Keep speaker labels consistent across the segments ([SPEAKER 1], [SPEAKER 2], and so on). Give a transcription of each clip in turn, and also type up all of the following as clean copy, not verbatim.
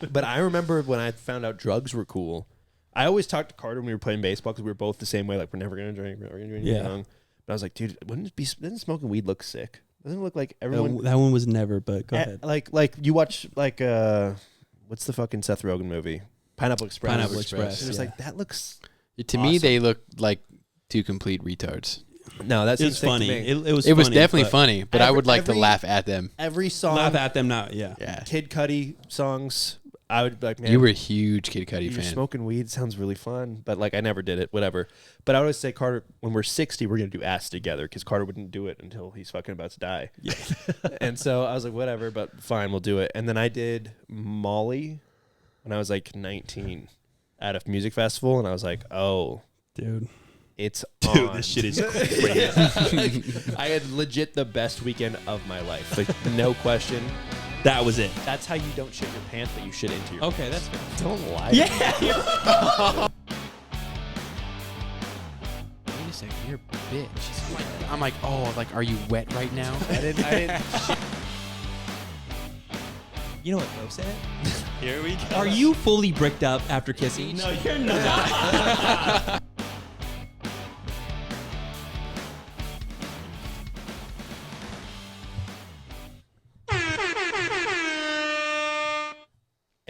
[SPEAKER 1] But I remember when I found out drugs were cool. I always talked to Carter when we were playing baseball because we were both the same way. Like, we're never going to drink. We're never going to do anything young. But I was like, dude, doesn't smoking weed look sick? Doesn't it look like everyone...
[SPEAKER 2] That one was never, but go ahead.
[SPEAKER 1] Like you watch, like, what's the fucking Seth Rogen movie? Pineapple Express.
[SPEAKER 2] Pineapple Express.
[SPEAKER 1] It was like, that looks
[SPEAKER 3] To me, they look like two complete retards.
[SPEAKER 1] No, that's
[SPEAKER 2] it's funny. It was
[SPEAKER 3] definitely funny, but I would like to laugh at them.
[SPEAKER 1] Every song.
[SPEAKER 2] Laugh at them now, yeah.
[SPEAKER 1] Kid Cudi songs, I would be like, man.
[SPEAKER 3] You were a huge Kid Cudi fan.
[SPEAKER 1] Smoking weed sounds really fun, but like I never did it, whatever. But I would always say, Carter, when we're 60, we're going to do acid together because Carter wouldn't do it until he's fucking about to die.
[SPEAKER 2] Yeah.
[SPEAKER 1] And so I was like, whatever, but fine, we'll do it. And then I did Molly when I was like 19 at a music festival, and I was like, oh.
[SPEAKER 2] Dude.
[SPEAKER 1] It's
[SPEAKER 2] Dude,
[SPEAKER 1] on.
[SPEAKER 2] this shit is crazy.
[SPEAKER 1] I had legit the best weekend of my life. Like, no question.
[SPEAKER 2] That was it.
[SPEAKER 1] That's how you don't shit your pants, but you shit into your
[SPEAKER 2] Okay, that's good.
[SPEAKER 1] Don't lie.
[SPEAKER 3] Yeah. Wait a second, you're a bitch. I'm like, oh, like, are you wet right now?
[SPEAKER 1] I didn't shit.
[SPEAKER 2] You know what Bo said? Here we go. Are you fully bricked up after kissing? No, you're not.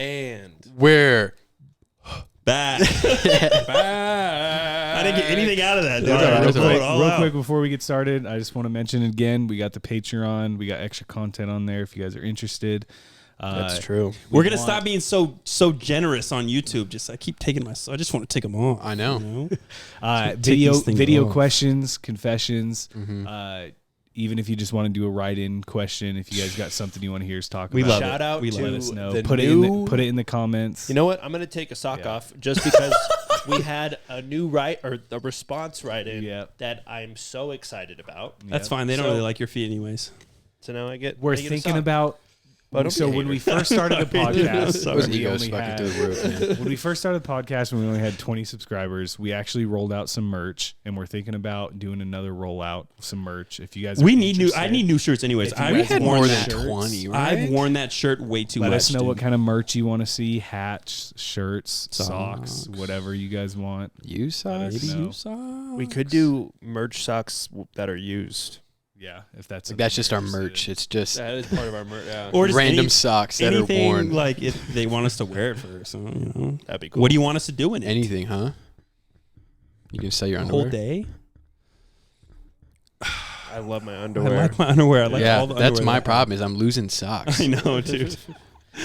[SPEAKER 1] And
[SPEAKER 3] we're
[SPEAKER 2] back. I didn't get anything out of that, dude.
[SPEAKER 4] Real quick before we get started, I just want to mention again, we got the Patreon. We got extra content on there if you guys are interested.
[SPEAKER 1] That's true.
[SPEAKER 2] We're gonna stop being so generous on YouTube. I keep taking I just want to take them off.
[SPEAKER 3] I know.
[SPEAKER 2] You know?
[SPEAKER 4] Video questions, confessions. Mm-hmm. Even if you just want to do a write-in question, if you guys got something you want to hear us talk about,
[SPEAKER 2] love
[SPEAKER 1] shout out
[SPEAKER 4] we
[SPEAKER 1] to
[SPEAKER 4] let us know.
[SPEAKER 1] the
[SPEAKER 4] Put it in the comments.
[SPEAKER 1] You know what? I'm gonna take a sock off just because we had a new a response write-in that I'm so excited about.
[SPEAKER 2] That's fine. They don't really like your feet anyways.
[SPEAKER 1] So now
[SPEAKER 4] we're thinking about. So when we first started the podcast, when we first started the podcast, when we only had 20 subscribers, we actually rolled out some merch, and we're thinking about doing another rollout of some merch. If you guys,
[SPEAKER 2] I need new shirts anyways.
[SPEAKER 3] We had more than 20. Right?
[SPEAKER 2] I've worn that shirt way too much.
[SPEAKER 4] Let us know what kind of merch you want to see: hats, shirts, socks, whatever you guys want.
[SPEAKER 3] Used socks.
[SPEAKER 1] We could do merch socks that are used.
[SPEAKER 4] Yeah, if that's
[SPEAKER 3] just our merch. It's just
[SPEAKER 1] that is part of our merch. Yeah.
[SPEAKER 2] Or just
[SPEAKER 3] random socks that are worn.
[SPEAKER 2] Like if they want us to wear it for something,
[SPEAKER 1] that'd be cool.
[SPEAKER 2] What do you want us to do in it?
[SPEAKER 3] Anything, huh? You can sell your underwear.
[SPEAKER 2] Whole day.
[SPEAKER 1] I love my underwear.
[SPEAKER 2] I like my underwear. I like all the underwear.
[SPEAKER 3] That's my problem. Is I'm losing socks.
[SPEAKER 2] I know, dude.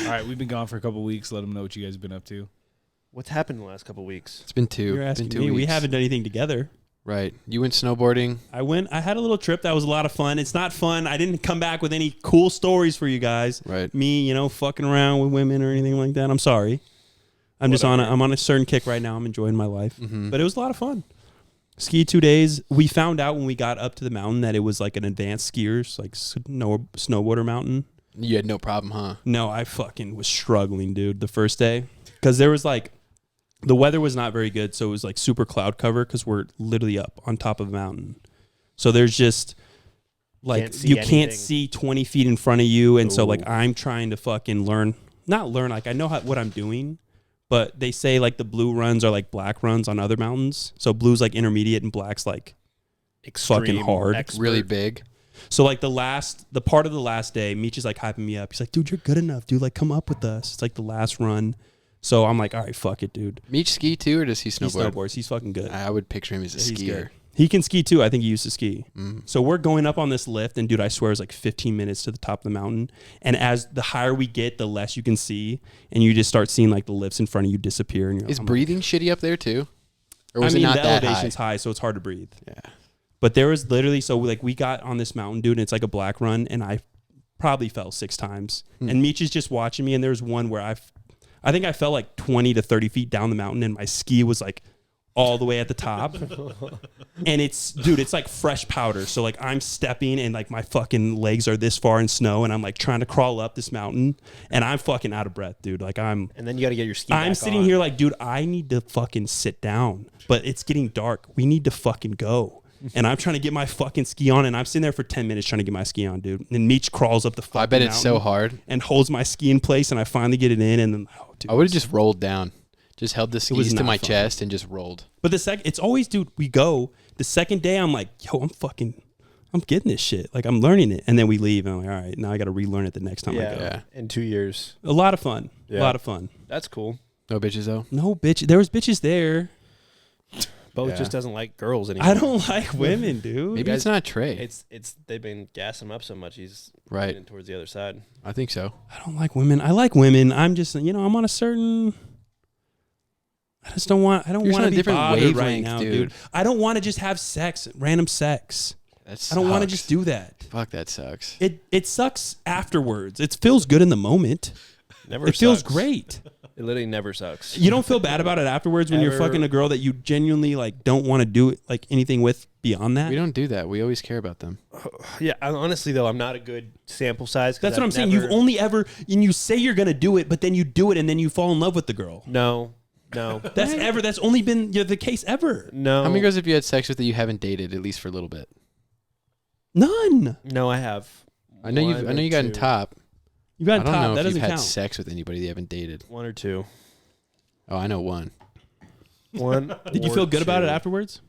[SPEAKER 4] All right, we've been gone for a couple weeks. Let them know what you guys have been up to.
[SPEAKER 1] What's happened in the last couple weeks?
[SPEAKER 3] It's been 2.
[SPEAKER 2] You're asking
[SPEAKER 3] been 2
[SPEAKER 2] me.
[SPEAKER 3] weeks.
[SPEAKER 2] We haven't done anything together.
[SPEAKER 3] Right. You went snowboarding.
[SPEAKER 2] I had a little trip that was a lot of fun. It's not fun. I didn't come back with any cool stories for you guys.
[SPEAKER 3] Right.
[SPEAKER 2] Me, fucking around with women or anything like that. I'm sorry. I'm on a certain kick right now. I'm enjoying my life.
[SPEAKER 3] Mm-hmm.
[SPEAKER 2] But it was a lot of fun. Ski 2 days. We found out when we got up to the mountain that it was like an advanced skiers, like snowboarder mountain.
[SPEAKER 3] You had no problem, huh?
[SPEAKER 2] No, I fucking was struggling, dude, the first day. Because there was the weather was not very good, so it was like super cloud cover because we're literally up on top of a mountain. So there's just can't see 20 feet in front of you. And so I'm trying to fucking not learn, I know what I'm doing, but they say the blue runs are like black runs on other mountains. So blue's like intermediate and black's like fucking hard.
[SPEAKER 1] Expert.
[SPEAKER 3] Really big.
[SPEAKER 2] So the part of the last day, Meech is hyping me up. He's like, dude, you're good enough, dude. Come up with us. It's the last run. So I'm like, all right, fuck it, dude.
[SPEAKER 3] Meech ski too, or does he snowboard?
[SPEAKER 2] He snowboards. He's fucking good.
[SPEAKER 3] I would picture him as a skier.
[SPEAKER 2] Good. He can ski too. I think he used to ski. So we're going up on this lift, and dude, I swear it's 15 minutes to the top of the mountain. And as the higher we get, the less you can see, and you just start seeing the lifts in front of you disappear. And
[SPEAKER 3] is breathing shitty up there too? Or was it not
[SPEAKER 2] the
[SPEAKER 3] that
[SPEAKER 2] elevation's high, so it's hard to breathe.
[SPEAKER 3] Yeah.
[SPEAKER 2] But there was literally, we got on this mountain, dude, and it's like a black run, and I probably fell 6 times. And Meech is just watching me, and there's one where I think I fell 20 to 30 feet down the mountain, and my ski was all the way at the top. And it's fresh powder. So I'm stepping, and my fucking legs are this far in snow, and I'm trying to crawl up this mountain, and I'm fucking out of breath, dude.
[SPEAKER 1] And then you got to get your ski
[SPEAKER 2] I'm
[SPEAKER 1] back
[SPEAKER 2] sitting
[SPEAKER 1] on.
[SPEAKER 2] here dude, I need to fucking sit down, but it's getting dark. We need to fucking go. and I'm trying to get my fucking ski on, and I'm sitting there for 10 minutes trying to get my ski on, dude. And then Meech crawls up the fucking
[SPEAKER 3] I bet it's so
[SPEAKER 2] mountain
[SPEAKER 3] hard.
[SPEAKER 2] and holds my ski in place, and I finally get it in, and then dude,
[SPEAKER 3] I would have just rolled down. Just held the skis to my
[SPEAKER 2] fun.
[SPEAKER 3] chest and just rolled.
[SPEAKER 2] But it's always, dude, we go. The second day, I'm like, yo, I'm getting this shit. Like, I'm learning it. And then we leave, and I'm like, all right, now I got to relearn it the next time I go.
[SPEAKER 3] Yeah.
[SPEAKER 1] In 2 years.
[SPEAKER 2] A lot of fun.
[SPEAKER 1] Yeah.
[SPEAKER 2] A lot of fun.
[SPEAKER 1] That's cool.
[SPEAKER 3] No bitches, though?
[SPEAKER 2] No, bitch. There was bitches there.
[SPEAKER 1] Bo
[SPEAKER 3] Yeah.
[SPEAKER 1] just doesn't like girls anymore.
[SPEAKER 2] I don't like women, dude.
[SPEAKER 3] Maybe it's not Trey.
[SPEAKER 1] It's they've been gassing him up so much he's
[SPEAKER 3] Right.
[SPEAKER 1] getting towards the other side.
[SPEAKER 3] I think so.
[SPEAKER 2] I don't like women. I like women. I'm just, I'm on a certain... I just don't want... I don't
[SPEAKER 3] You're
[SPEAKER 2] want
[SPEAKER 3] on
[SPEAKER 2] to
[SPEAKER 3] a
[SPEAKER 2] be
[SPEAKER 3] different
[SPEAKER 2] bothered right
[SPEAKER 3] wavelength,
[SPEAKER 2] now,
[SPEAKER 3] dude.
[SPEAKER 2] dude. I don't want to just have sex, random sex.
[SPEAKER 3] That
[SPEAKER 2] I don't want to
[SPEAKER 3] sucks.
[SPEAKER 2] just do that.
[SPEAKER 3] Fuck, that sucks.
[SPEAKER 2] It sucks afterwards. It feels good in the moment.
[SPEAKER 1] Never
[SPEAKER 2] It feels
[SPEAKER 1] sucks.
[SPEAKER 2] great.
[SPEAKER 1] It literally never sucks.
[SPEAKER 2] You don't feel bad about it afterwards when you're
[SPEAKER 1] Ever.
[SPEAKER 2] fucking a girl that you genuinely like don't want to do it, like anything with beyond that.
[SPEAKER 3] We don't do that. We always care about them.
[SPEAKER 1] Yeah, honestly though, I'm not a good sample size.
[SPEAKER 2] That's what I'm saying. You've only ever, and you say you're gonna do it, but then you do it, and then you fall in love with the girl.
[SPEAKER 1] No.
[SPEAKER 2] That's only been the case ever.
[SPEAKER 1] No.
[SPEAKER 3] How many girls have you had sex with that you haven't dated at least for a little bit?
[SPEAKER 2] None.
[SPEAKER 1] No, I have.
[SPEAKER 3] I know you got in top.
[SPEAKER 2] You got
[SPEAKER 3] I don't
[SPEAKER 2] top.
[SPEAKER 3] know
[SPEAKER 2] That
[SPEAKER 3] if
[SPEAKER 2] doesn't
[SPEAKER 3] you've had
[SPEAKER 2] count.
[SPEAKER 3] sex with anybody that you haven't dated.
[SPEAKER 1] One or two.
[SPEAKER 3] Oh, I know one.
[SPEAKER 1] One.
[SPEAKER 2] Did you
[SPEAKER 1] or
[SPEAKER 2] feel good about it
[SPEAKER 1] two.
[SPEAKER 2] afterwards?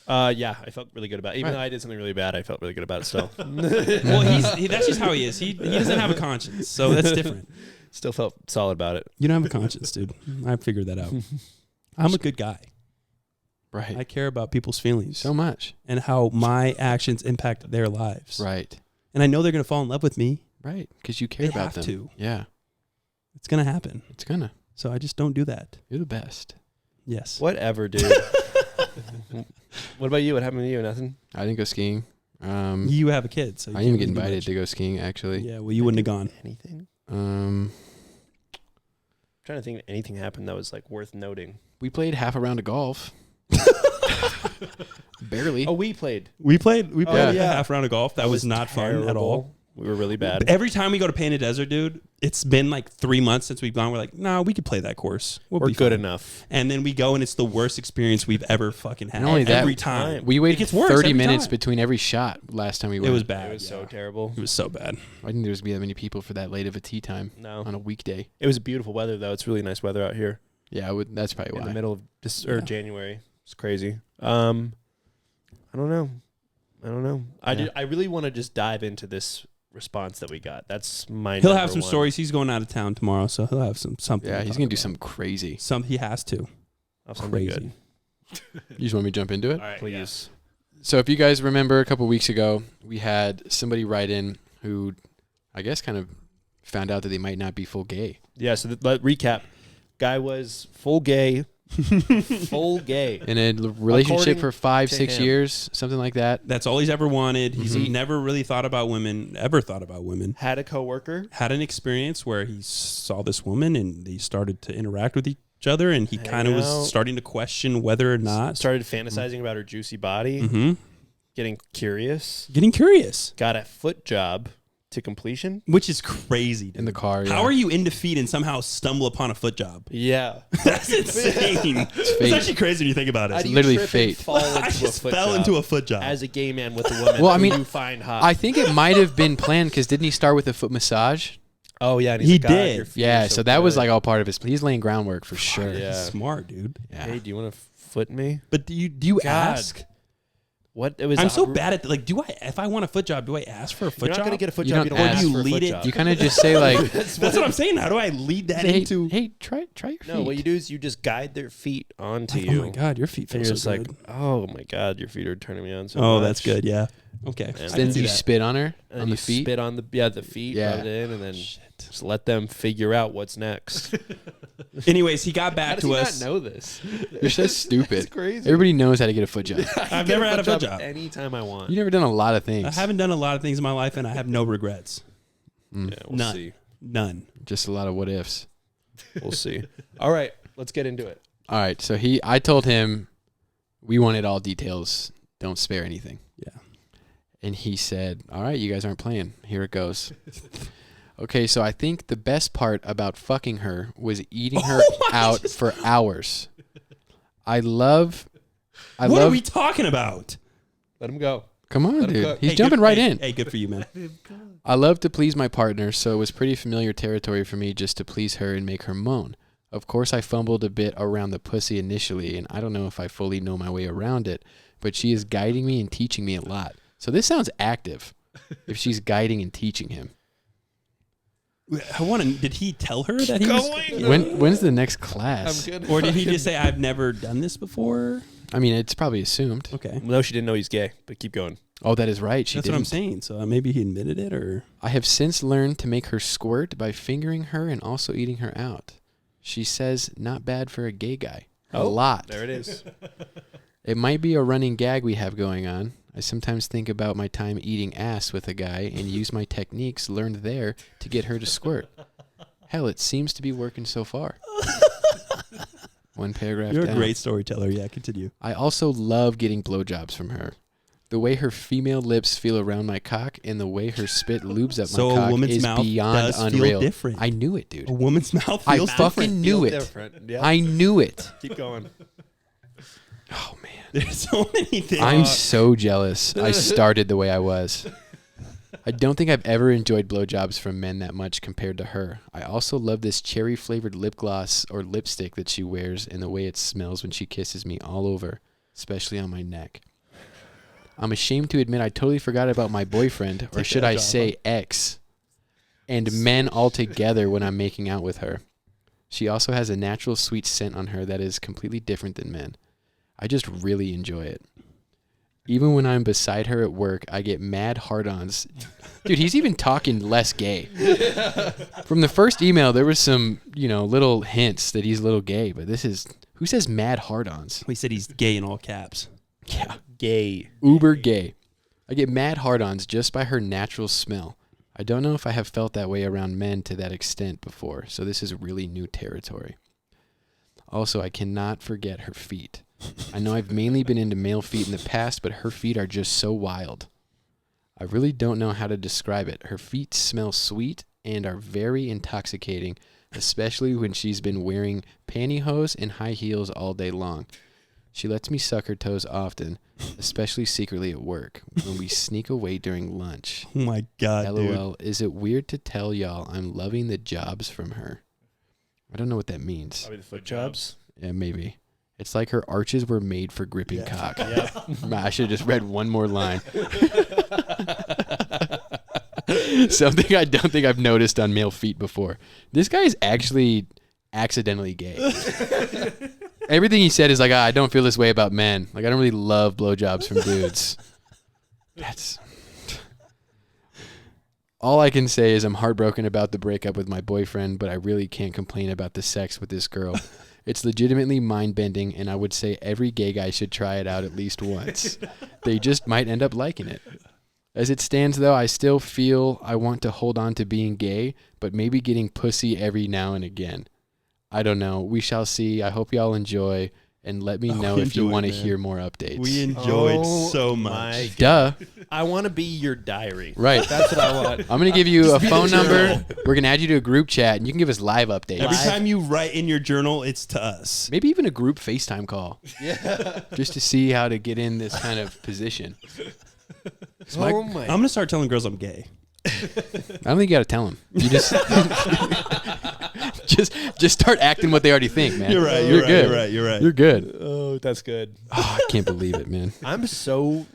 [SPEAKER 1] Yeah, I felt really good about it. Even
[SPEAKER 3] Right.
[SPEAKER 1] though I did something really bad, I felt really good about it still.
[SPEAKER 2] Well, that's just how he is. He doesn't have a conscience, so that's different.
[SPEAKER 1] Still felt solid about it.
[SPEAKER 2] You don't have a conscience, dude. I figured that out. I'm a good guy.
[SPEAKER 3] Right.
[SPEAKER 2] I care about people's feelings
[SPEAKER 3] So much.
[SPEAKER 2] and how my actions impact their lives.
[SPEAKER 3] Right.
[SPEAKER 2] And I know they're gonna fall in love with me.
[SPEAKER 3] Right. Because you care
[SPEAKER 2] They
[SPEAKER 3] about
[SPEAKER 2] have
[SPEAKER 3] them.
[SPEAKER 2] to.
[SPEAKER 3] Yeah.
[SPEAKER 2] It's gonna happen.
[SPEAKER 3] It's gonna.
[SPEAKER 2] So I just don't do that.
[SPEAKER 3] You're the best.
[SPEAKER 2] Yes.
[SPEAKER 1] Whatever, dude. What about you? What happened to you? Nothing?
[SPEAKER 3] I didn't go skiing.
[SPEAKER 2] You have a kid, so you
[SPEAKER 3] I didn't even
[SPEAKER 2] can't
[SPEAKER 3] get
[SPEAKER 2] really do
[SPEAKER 3] invited
[SPEAKER 2] much.
[SPEAKER 3] to go skiing, actually.
[SPEAKER 2] Yeah, well, you wouldn't have gone.
[SPEAKER 1] Anything?
[SPEAKER 3] Um,
[SPEAKER 1] trying to think if anything happened that was like worth noting.
[SPEAKER 3] we played half a round of golf. Barely.
[SPEAKER 1] Oh, we played.
[SPEAKER 2] We played
[SPEAKER 3] yeah.
[SPEAKER 2] a half round of golf. That was not fun at all.
[SPEAKER 1] terrible. We were really bad.
[SPEAKER 2] Every time we go to Painted Desert, dude, it's been like 3 months since we've gone. We're like, nah, we could play that course. We'll
[SPEAKER 1] We're
[SPEAKER 2] be
[SPEAKER 1] good
[SPEAKER 2] fine.
[SPEAKER 1] enough.
[SPEAKER 2] And then we go, and it's the worst experience we've ever fucking had.
[SPEAKER 3] Not only that,
[SPEAKER 2] every time.
[SPEAKER 3] We
[SPEAKER 2] It
[SPEAKER 3] waited
[SPEAKER 2] gets worse
[SPEAKER 3] 30
[SPEAKER 2] every
[SPEAKER 3] minutes
[SPEAKER 2] time.
[SPEAKER 3] between every shot last time we
[SPEAKER 2] It
[SPEAKER 3] went.
[SPEAKER 2] was bad.
[SPEAKER 1] It was so
[SPEAKER 2] yeah.
[SPEAKER 1] terrible.
[SPEAKER 2] It was so bad.
[SPEAKER 3] I didn't think there was going to be that many people for that late of a tea time
[SPEAKER 1] No.
[SPEAKER 3] on a weekday.
[SPEAKER 1] It was beautiful weather, though. It's really nice weather out here.
[SPEAKER 3] Yeah, that's probably
[SPEAKER 1] In
[SPEAKER 3] why.
[SPEAKER 1] the middle of
[SPEAKER 2] Yeah.
[SPEAKER 1] January. It's crazy. I don't know.
[SPEAKER 3] Yeah.
[SPEAKER 1] I really want to just dive into this response that we got. That's my
[SPEAKER 2] He'll
[SPEAKER 1] number
[SPEAKER 2] have some
[SPEAKER 1] one.
[SPEAKER 2] stories. He's going out of town tomorrow, so he'll have something.
[SPEAKER 3] Yeah,
[SPEAKER 2] to
[SPEAKER 3] he's
[SPEAKER 2] talk
[SPEAKER 3] going to do
[SPEAKER 2] about.
[SPEAKER 3] something crazy.
[SPEAKER 2] He has to.
[SPEAKER 1] Of something
[SPEAKER 2] Crazy.
[SPEAKER 1] good.
[SPEAKER 3] You just want me to jump into it?
[SPEAKER 4] All right,
[SPEAKER 1] Please.
[SPEAKER 3] So if you guys remember a couple weeks ago, we had somebody write in who I guess kind of found out that they might not be full gay.
[SPEAKER 1] Yeah, so let recap. Guy was full gay. Full gay.
[SPEAKER 3] In a relationship
[SPEAKER 1] According
[SPEAKER 3] for 5-6
[SPEAKER 1] to him.
[SPEAKER 3] years, something like that.
[SPEAKER 2] That's all he's ever wanted. He's
[SPEAKER 3] Mhm.
[SPEAKER 2] never really thought about women, ever thought about women.
[SPEAKER 1] Had a coworker.
[SPEAKER 2] Had an experience where he saw this woman and they started to interact with each other, and he
[SPEAKER 1] Hang
[SPEAKER 2] kind of
[SPEAKER 1] out.
[SPEAKER 2] was starting to question whether or not.
[SPEAKER 1] Started fantasizing about her juicy body.
[SPEAKER 2] Mhm.
[SPEAKER 1] Getting curious.
[SPEAKER 2] Getting curious,
[SPEAKER 1] Got a foot job to completion.
[SPEAKER 2] which is crazy. Dude.
[SPEAKER 3] In the car.
[SPEAKER 2] How are you in defeat and somehow stumble upon a foot job?
[SPEAKER 1] Yeah.
[SPEAKER 2] That's insane. It's
[SPEAKER 3] fate.
[SPEAKER 2] actually crazy when you think about
[SPEAKER 1] How
[SPEAKER 2] it.
[SPEAKER 1] do you
[SPEAKER 3] literally
[SPEAKER 1] trip and
[SPEAKER 3] fate.
[SPEAKER 1] fall into
[SPEAKER 2] I
[SPEAKER 1] a
[SPEAKER 2] just
[SPEAKER 1] foot
[SPEAKER 2] fell
[SPEAKER 1] job
[SPEAKER 2] into a foot job.
[SPEAKER 1] as a gay man with a woman
[SPEAKER 3] Well, I
[SPEAKER 1] who
[SPEAKER 3] mean,
[SPEAKER 1] you find hot.
[SPEAKER 3] I think it might have been planned because didn't he start with a foot massage?
[SPEAKER 1] Oh yeah, and he's
[SPEAKER 2] He
[SPEAKER 1] like, "God,
[SPEAKER 2] did.
[SPEAKER 1] your feet
[SPEAKER 3] Yeah,
[SPEAKER 1] are
[SPEAKER 3] so that was
[SPEAKER 1] good."
[SPEAKER 3] like all part of his. He's laying groundwork for sure.
[SPEAKER 1] Yeah.
[SPEAKER 2] Smart, dude.
[SPEAKER 3] Yeah.
[SPEAKER 1] Hey, do you want to foot me?
[SPEAKER 2] But do you
[SPEAKER 1] God.
[SPEAKER 2] ask?
[SPEAKER 1] What it was?
[SPEAKER 2] I'm so bad at like. If I want a foot job, do I ask for a foot
[SPEAKER 1] You're not
[SPEAKER 2] job?
[SPEAKER 1] gonna get a foot
[SPEAKER 3] You
[SPEAKER 1] job.
[SPEAKER 3] don't
[SPEAKER 1] You don't
[SPEAKER 3] ask
[SPEAKER 1] ask
[SPEAKER 2] for
[SPEAKER 1] for
[SPEAKER 2] a
[SPEAKER 1] a
[SPEAKER 2] foot
[SPEAKER 1] foot
[SPEAKER 2] job.
[SPEAKER 1] job.
[SPEAKER 3] You kind of just say like,
[SPEAKER 2] That's what I'm saying. How do I lead that
[SPEAKER 3] hey,
[SPEAKER 2] into?
[SPEAKER 3] hey, try your feet.
[SPEAKER 1] No, what you do is you just guide their feet onto
[SPEAKER 2] Like,
[SPEAKER 1] you.
[SPEAKER 2] oh my god, your feet feel
[SPEAKER 1] And you're
[SPEAKER 2] so
[SPEAKER 1] just
[SPEAKER 2] good.
[SPEAKER 1] like, oh my god, your feet are turning me on so
[SPEAKER 2] Oh,
[SPEAKER 1] much.
[SPEAKER 2] that's good. Yeah. Okay.
[SPEAKER 1] And
[SPEAKER 2] I
[SPEAKER 3] Then
[SPEAKER 2] can see
[SPEAKER 3] you
[SPEAKER 2] that.
[SPEAKER 3] spit on her
[SPEAKER 1] And
[SPEAKER 3] on
[SPEAKER 1] you
[SPEAKER 3] the feet.
[SPEAKER 1] spit on the feet,
[SPEAKER 3] Yeah.
[SPEAKER 1] rub it in, and then
[SPEAKER 2] Shit.
[SPEAKER 1] just let them figure out what's next.
[SPEAKER 2] Anyways, he got
[SPEAKER 1] How
[SPEAKER 2] back
[SPEAKER 1] does
[SPEAKER 2] to
[SPEAKER 1] he
[SPEAKER 2] us.
[SPEAKER 1] not know this?
[SPEAKER 3] You're so stupid.
[SPEAKER 1] It's crazy.
[SPEAKER 3] Everybody knows how to get a foot job.
[SPEAKER 2] I've never had a foot job.
[SPEAKER 1] anytime I want.
[SPEAKER 3] You've never done a lot of things.
[SPEAKER 2] I haven't done a lot of things in my life, and I have no regrets.
[SPEAKER 1] Yeah, we'll
[SPEAKER 2] None.
[SPEAKER 1] see.
[SPEAKER 2] None.
[SPEAKER 3] Just a lot of what ifs.
[SPEAKER 1] We'll see. All right, let's get into it.
[SPEAKER 3] All right, so I told him we wanted all details. Don't spare anything.
[SPEAKER 2] Yeah.
[SPEAKER 3] And he said, all right, you guys aren't playing. Here it goes. Okay, so I think the best part about fucking her was eating her out for hours. I
[SPEAKER 2] What are
[SPEAKER 3] love
[SPEAKER 2] we talking about?
[SPEAKER 1] Let him go.
[SPEAKER 3] Come on, dude.
[SPEAKER 1] cook.
[SPEAKER 3] He's jumping right in.
[SPEAKER 2] Hey, good for you, man.
[SPEAKER 3] I love to please my partner, so it was pretty familiar territory for me just to please her and make her moan. Of course, I fumbled a bit around the pussy initially, and I don't know if I fully know my way around it, but she is guiding me and teaching me a lot. So this sounds active if she's guiding and teaching him.
[SPEAKER 2] Did he tell her that he was?
[SPEAKER 3] When's the next class?
[SPEAKER 2] Or did he just say, I've never done this before?
[SPEAKER 3] I mean, it's probably assumed.
[SPEAKER 2] Okay.
[SPEAKER 1] No, she didn't know he's gay, but keep going.
[SPEAKER 3] Oh, that is right.
[SPEAKER 2] That's what I'm saying. So maybe he admitted it, or
[SPEAKER 3] I have since learned to make her squirt by fingering her and also eating her out. She says, not bad for a gay guy. A lot.
[SPEAKER 1] There it is.
[SPEAKER 3] It might be a running gag we have going on. I sometimes think about my time eating ass with a guy and use my techniques learned there to get her to squirt. Hell, it seems to be working so far. One paragraph
[SPEAKER 2] you're
[SPEAKER 3] down.
[SPEAKER 2] a great storyteller. Yeah, continue.
[SPEAKER 3] I also love getting blowjobs from her. The way her female lips feel around my cock and the way her spit lubes up
[SPEAKER 2] So
[SPEAKER 3] my
[SPEAKER 2] a
[SPEAKER 3] cock
[SPEAKER 2] woman's
[SPEAKER 3] is
[SPEAKER 2] mouth
[SPEAKER 3] beyond
[SPEAKER 2] does feel
[SPEAKER 3] unreal.
[SPEAKER 2] different.
[SPEAKER 3] I knew it, dude.
[SPEAKER 2] A woman's mouth
[SPEAKER 3] I
[SPEAKER 2] feels
[SPEAKER 3] fucking knew it.
[SPEAKER 1] Yep.
[SPEAKER 3] I knew it.
[SPEAKER 1] Keep going.
[SPEAKER 3] Oh, man.
[SPEAKER 2] There's so many things.
[SPEAKER 3] I'm so jealous I started the way I was. I don't think I've ever enjoyed blowjobs from men that much compared to her. I also love this cherry-flavored lip gloss or lipstick that she wears and the way it smells when she kisses me all over, especially on my neck. I'm ashamed to admit I totally forgot about my boyfriend, or should I say ex, and men altogether when I'm making out with her. She also has a natural sweet scent on her that is completely different than men. I just really enjoy it. Even when I'm beside her at work, I get mad hard-ons. Dude, he's even talking less gay. From the first email, there was some, little hints that he's a little gay, but this is, who says mad hard-ons?
[SPEAKER 2] He said he's gay in all caps.
[SPEAKER 3] Yeah.
[SPEAKER 1] Gay.
[SPEAKER 3] Uber gay. I get mad hard-ons just by her natural smell. I don't know if I have felt that way around men to that extent before, so this is really new territory. Also, I cannot forget her feet. I know I've mainly been into male feet in the past, but her feet are just so wild. I really don't know how to describe it. Her feet smell sweet and are very intoxicating, especially when she's been wearing pantyhose and high heels all day long. She lets me suck her toes often, especially secretly at work, when we sneak away during lunch.
[SPEAKER 2] Oh my God,
[SPEAKER 3] LOL, dude. Is it weird to tell y'all I'm loving the jobs from her? I don't know what that means.
[SPEAKER 1] Probably the foot jobs.
[SPEAKER 3] Yeah, maybe. It's like her arches were made for gripping cock.
[SPEAKER 1] Yeah.
[SPEAKER 3] I should have just read one more line. Something I don't think I've noticed on male feet before. This guy is actually accidentally gay. Everything he said is like, I don't feel this way about men. Like, I don't really love blowjobs from dudes. That's... All I can say is I'm heartbroken about the breakup with my boyfriend, but I really can't complain about the sex with this girl. It's legitimately mind-bending, and I would say every gay guy should try it out at least once. They just might end up liking it. As it stands, though, I still feel I want to hold on to being gay, but maybe getting pussy every now and again. I don't know. We shall see. I hope y'all enjoy, and let me know if you want to hear more updates.
[SPEAKER 2] We enjoyed so much.
[SPEAKER 3] Duh.
[SPEAKER 1] I want to be your diary.
[SPEAKER 3] Right.
[SPEAKER 1] That's what I want.
[SPEAKER 3] I'm going to give you a phone number. We're going to add you to a group chat, and you can give us live updates.
[SPEAKER 2] Every time you write in your journal, it's to us.
[SPEAKER 3] Maybe even a group FaceTime call.
[SPEAKER 1] Yeah.
[SPEAKER 3] Just to see how to get in this kind of position.
[SPEAKER 1] Oh my.
[SPEAKER 2] I'm going to start telling girls I'm gay.
[SPEAKER 3] I don't think you got to tell them. You just just start acting what they already think, man.
[SPEAKER 2] You're right.
[SPEAKER 3] You're good.
[SPEAKER 2] You're right.
[SPEAKER 3] You're good.
[SPEAKER 1] Oh, that's good.
[SPEAKER 3] Oh, I can't believe it, man.
[SPEAKER 1] I'm so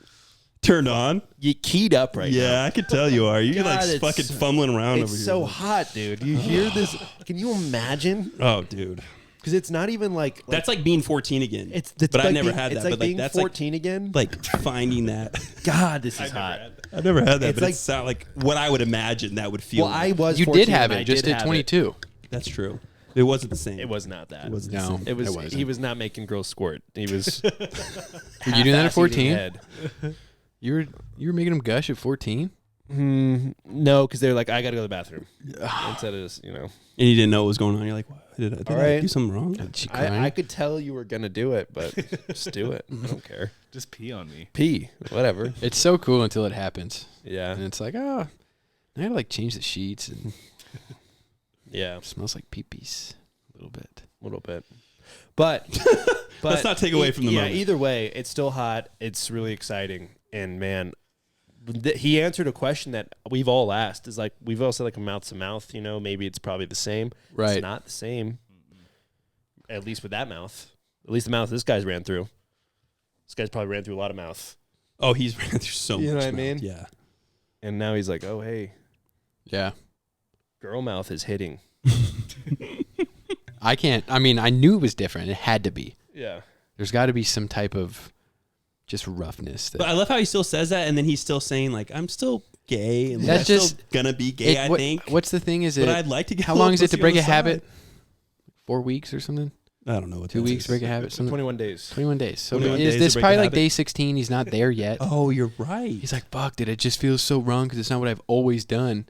[SPEAKER 2] Turned on.
[SPEAKER 1] you keyed up right now.
[SPEAKER 2] Yeah, I could tell you are. You're
[SPEAKER 1] God,
[SPEAKER 2] like
[SPEAKER 1] it's
[SPEAKER 2] fucking
[SPEAKER 1] so-
[SPEAKER 2] fumbling around over
[SPEAKER 1] It's
[SPEAKER 2] here.
[SPEAKER 1] so hot, dude. You hear this? Can you imagine?
[SPEAKER 2] Oh, dude.
[SPEAKER 1] Because it's not even like
[SPEAKER 2] That's like being 14 again.
[SPEAKER 1] it's
[SPEAKER 2] but
[SPEAKER 1] like
[SPEAKER 2] I never
[SPEAKER 1] being,
[SPEAKER 2] had that.
[SPEAKER 1] It's like
[SPEAKER 2] But
[SPEAKER 1] being
[SPEAKER 2] that's
[SPEAKER 1] 14 again.
[SPEAKER 2] like finding that.
[SPEAKER 1] God, this is hot.
[SPEAKER 2] I've never had that.
[SPEAKER 1] It's
[SPEAKER 2] But
[SPEAKER 1] like-
[SPEAKER 2] it's not like what I would imagine that would feel.
[SPEAKER 1] Well,
[SPEAKER 2] like.
[SPEAKER 1] I was.
[SPEAKER 3] You
[SPEAKER 1] 14
[SPEAKER 3] did have
[SPEAKER 1] and
[SPEAKER 3] it,
[SPEAKER 1] I
[SPEAKER 3] just
[SPEAKER 1] did
[SPEAKER 3] at
[SPEAKER 1] have
[SPEAKER 3] 22.
[SPEAKER 2] That's true. It wasn't the same.
[SPEAKER 1] It was not that.
[SPEAKER 2] It wasn't
[SPEAKER 3] No.
[SPEAKER 2] the same.
[SPEAKER 1] It was.
[SPEAKER 3] It wasn't.
[SPEAKER 1] He was not making girls squirt. He was.
[SPEAKER 3] Were you doing that at 14?
[SPEAKER 1] Head.
[SPEAKER 3] You were making them gush at 14?
[SPEAKER 1] No, because they're like, I got to go to the bathroom. Instead of just,
[SPEAKER 2] And you didn't know what was going on. You're like, what? Did
[SPEAKER 1] All
[SPEAKER 2] I
[SPEAKER 1] right.
[SPEAKER 2] do something wrong?
[SPEAKER 3] Did she cry?
[SPEAKER 1] I could tell you were gonna do it, but just do it. I don't care.
[SPEAKER 4] Just pee on me.
[SPEAKER 1] Pee, whatever.
[SPEAKER 3] It's so cool until it happens.
[SPEAKER 1] Yeah,
[SPEAKER 3] And it's like, oh, I gotta like change the sheets and
[SPEAKER 1] yeah,
[SPEAKER 3] it smells like pee-pees a little bit.
[SPEAKER 1] a little bit. But
[SPEAKER 2] Let's not take away from the
[SPEAKER 1] yeah.
[SPEAKER 2] moment.
[SPEAKER 1] Either way, it's still hot. It's really exciting, And man, he answered a question that we've all asked. Is like we've all said like a mouth to mouth. You know, maybe it's probably the same.
[SPEAKER 3] Right.
[SPEAKER 1] It's not the same. At least with that mouth. At least the mouth this guy's ran through. This guy's probably ran through a lot of mouth.
[SPEAKER 2] Oh, he's ran through so much.
[SPEAKER 1] You know what I
[SPEAKER 2] mouth.
[SPEAKER 1] mean?
[SPEAKER 2] Yeah.
[SPEAKER 1] And now he's like, oh hey,
[SPEAKER 3] Yeah.
[SPEAKER 1] girl mouth is hitting.
[SPEAKER 3] I mean, I knew it was different. It had to be.
[SPEAKER 1] Yeah.
[SPEAKER 3] There's got to be some type of just roughness.
[SPEAKER 2] But I love how he still says that, and then he's still saying like, "I'm still gay, and
[SPEAKER 3] That's
[SPEAKER 2] I'm
[SPEAKER 3] just
[SPEAKER 2] still gonna be gay." I think.
[SPEAKER 3] What's the thing? Is
[SPEAKER 2] But
[SPEAKER 3] it?
[SPEAKER 2] I'd like to get.
[SPEAKER 3] How
[SPEAKER 2] a
[SPEAKER 3] long
[SPEAKER 2] little
[SPEAKER 3] is it to
[SPEAKER 2] pussy
[SPEAKER 3] break
[SPEAKER 2] on
[SPEAKER 3] a
[SPEAKER 2] the
[SPEAKER 3] habit?
[SPEAKER 2] side.
[SPEAKER 3] 4 weeks or something?
[SPEAKER 2] I don't know what.
[SPEAKER 3] 2
[SPEAKER 2] that
[SPEAKER 3] weeks
[SPEAKER 2] is.
[SPEAKER 3] to break a habit? Something?
[SPEAKER 1] 21 days.
[SPEAKER 3] 21 days. So
[SPEAKER 2] 21
[SPEAKER 3] is
[SPEAKER 2] days
[SPEAKER 3] this
[SPEAKER 2] to break
[SPEAKER 3] probably
[SPEAKER 2] a
[SPEAKER 3] like
[SPEAKER 2] habit?
[SPEAKER 3] day 16? He's not there yet.
[SPEAKER 2] Oh, you're right.
[SPEAKER 3] He's like, fuck, dude, it just feels so wrong because it's not what I've always done.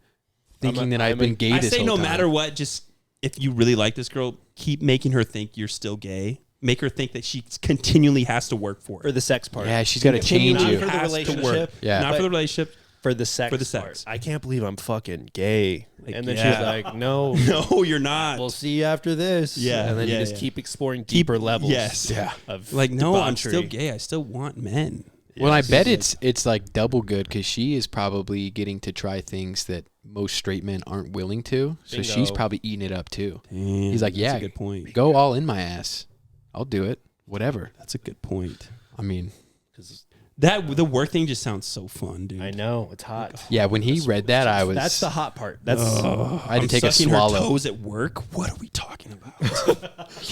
[SPEAKER 3] Thinking that I've been gay
[SPEAKER 2] I
[SPEAKER 3] this
[SPEAKER 2] say
[SPEAKER 3] whole
[SPEAKER 2] no
[SPEAKER 3] time.
[SPEAKER 2] matter what, just if you really like this girl, keep making her think you're still gay. Make her think that she continually has to work for
[SPEAKER 1] For
[SPEAKER 2] it.
[SPEAKER 1] the sex part.
[SPEAKER 3] Yeah, she's got to change
[SPEAKER 1] Not
[SPEAKER 3] you.
[SPEAKER 1] for the
[SPEAKER 2] Has to
[SPEAKER 1] relationship.
[SPEAKER 2] work.
[SPEAKER 3] Yeah.
[SPEAKER 2] Not for the relationship.
[SPEAKER 1] For the sex.
[SPEAKER 2] For the
[SPEAKER 1] part.
[SPEAKER 2] sex.
[SPEAKER 1] I can't believe I'm fucking gay.
[SPEAKER 2] Like,
[SPEAKER 1] and then
[SPEAKER 2] yeah.
[SPEAKER 1] she's like, no.
[SPEAKER 2] No, you're not.
[SPEAKER 1] We'll see you after this.
[SPEAKER 2] Yeah,
[SPEAKER 1] And then
[SPEAKER 2] yeah,
[SPEAKER 1] you just
[SPEAKER 2] yeah.
[SPEAKER 1] keep exploring deeper levels.
[SPEAKER 2] Yes.
[SPEAKER 3] Yeah.
[SPEAKER 1] Of
[SPEAKER 2] Like, no, I'm still
[SPEAKER 1] debauchery.
[SPEAKER 2] gay. I still want men.
[SPEAKER 3] Well, I
[SPEAKER 1] Yes.
[SPEAKER 3] bet it's like double good because she is probably getting to try things that most straight men aren't willing to. So she's
[SPEAKER 1] Bingo.
[SPEAKER 3] probably eating it up too.
[SPEAKER 2] Damn,
[SPEAKER 3] He's like,
[SPEAKER 2] that's
[SPEAKER 3] yeah,
[SPEAKER 2] a good point.
[SPEAKER 3] Go all in my ass. I'll do it. Whatever.
[SPEAKER 2] That's a good point.
[SPEAKER 3] I mean,
[SPEAKER 1] 'Cause
[SPEAKER 2] The work thing just sounds so fun, dude.
[SPEAKER 1] I know. It's hot.
[SPEAKER 3] yeah, when he read that, I was.
[SPEAKER 1] That's the hot part. That's
[SPEAKER 3] I had to
[SPEAKER 2] I'm
[SPEAKER 3] take a
[SPEAKER 2] sucking
[SPEAKER 3] swallow.
[SPEAKER 2] her toes at work. What are we talking about?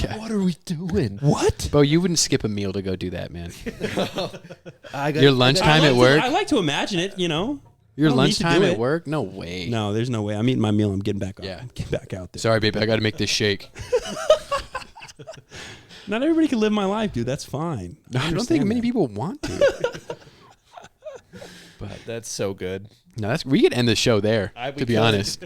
[SPEAKER 3] Yeah.
[SPEAKER 1] what are we doing?
[SPEAKER 2] What?
[SPEAKER 3] Bo, you wouldn't skip a meal to go do that, man.
[SPEAKER 1] I got,
[SPEAKER 3] Your lunchtime at work?
[SPEAKER 2] I like to imagine it. You know.
[SPEAKER 3] Your
[SPEAKER 2] I don't need to
[SPEAKER 3] lunchtime
[SPEAKER 2] do
[SPEAKER 3] at
[SPEAKER 2] it.
[SPEAKER 3] work? No way.
[SPEAKER 2] No, there's no way. I'm eating my meal. I'm getting back up.
[SPEAKER 3] Yeah.
[SPEAKER 2] Get back out there.
[SPEAKER 3] Sorry, baby. I got to make this shake.
[SPEAKER 2] Not everybody can live my life, dude. That's fine.
[SPEAKER 3] I don't think many people want to. But
[SPEAKER 1] That's so good.
[SPEAKER 3] no, we could end the show there.
[SPEAKER 1] We
[SPEAKER 3] To be
[SPEAKER 1] could.
[SPEAKER 3] honest,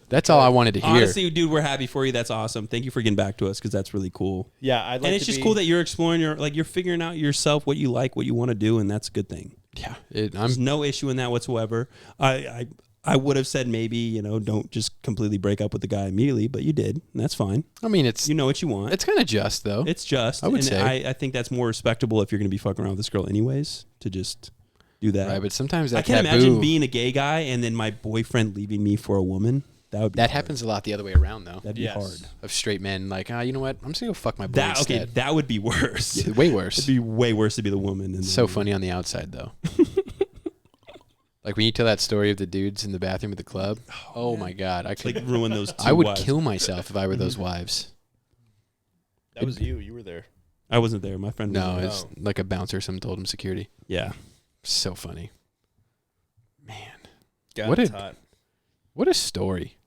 [SPEAKER 3] that's all I wanted to hear.
[SPEAKER 2] Honestly, dude, we're happy for you. That's awesome. Thank you for getting back to us because that's really cool.
[SPEAKER 1] Yeah, I'd like
[SPEAKER 2] And it's
[SPEAKER 1] to
[SPEAKER 2] just
[SPEAKER 1] be-
[SPEAKER 2] cool that you're exploring you're figuring out yourself, what you like, what you want to do, and that's a good thing.
[SPEAKER 3] Yeah,
[SPEAKER 2] There's no issue in that whatsoever. I would have said maybe, don't just completely break up with the guy immediately, but you did. And that's fine.
[SPEAKER 3] I mean, it's
[SPEAKER 2] You know what you want.
[SPEAKER 3] it's kind of just though.
[SPEAKER 2] It's just.
[SPEAKER 3] I would
[SPEAKER 2] and
[SPEAKER 3] say.
[SPEAKER 2] I think that's more respectable if you're going to be fucking around with this girl anyways, to just do that.
[SPEAKER 3] Right, but sometimes
[SPEAKER 2] I
[SPEAKER 3] that
[SPEAKER 2] can't
[SPEAKER 3] taboo,
[SPEAKER 2] imagine being a gay guy and then my boyfriend leaving me for a woman. That would be
[SPEAKER 3] that
[SPEAKER 2] hard.
[SPEAKER 3] happens a lot the other way around though.
[SPEAKER 2] That'd be
[SPEAKER 1] Yes.
[SPEAKER 2] hard.
[SPEAKER 3] Of straight men like, you know what? I'm just gonna go fuck my boy instead.
[SPEAKER 2] That would be worse.
[SPEAKER 3] Yeah, way worse.
[SPEAKER 2] It'd be way worse to be the woman. And
[SPEAKER 3] So funny on the outside though. Like when you tell that story of the dudes in the bathroom at the club. Oh my god, I could
[SPEAKER 2] Like ruin those.
[SPEAKER 3] I would
[SPEAKER 2] wives.
[SPEAKER 3] kill myself if I were those wives.
[SPEAKER 1] That was you. You were there.
[SPEAKER 2] I wasn't there. My friend.
[SPEAKER 3] No,
[SPEAKER 2] was there.
[SPEAKER 3] it's like a bouncer. Someone told him security.
[SPEAKER 2] Yeah.
[SPEAKER 3] So funny. Man,
[SPEAKER 1] God,
[SPEAKER 3] What
[SPEAKER 1] it's
[SPEAKER 3] a-
[SPEAKER 1] hot.
[SPEAKER 3] what a story.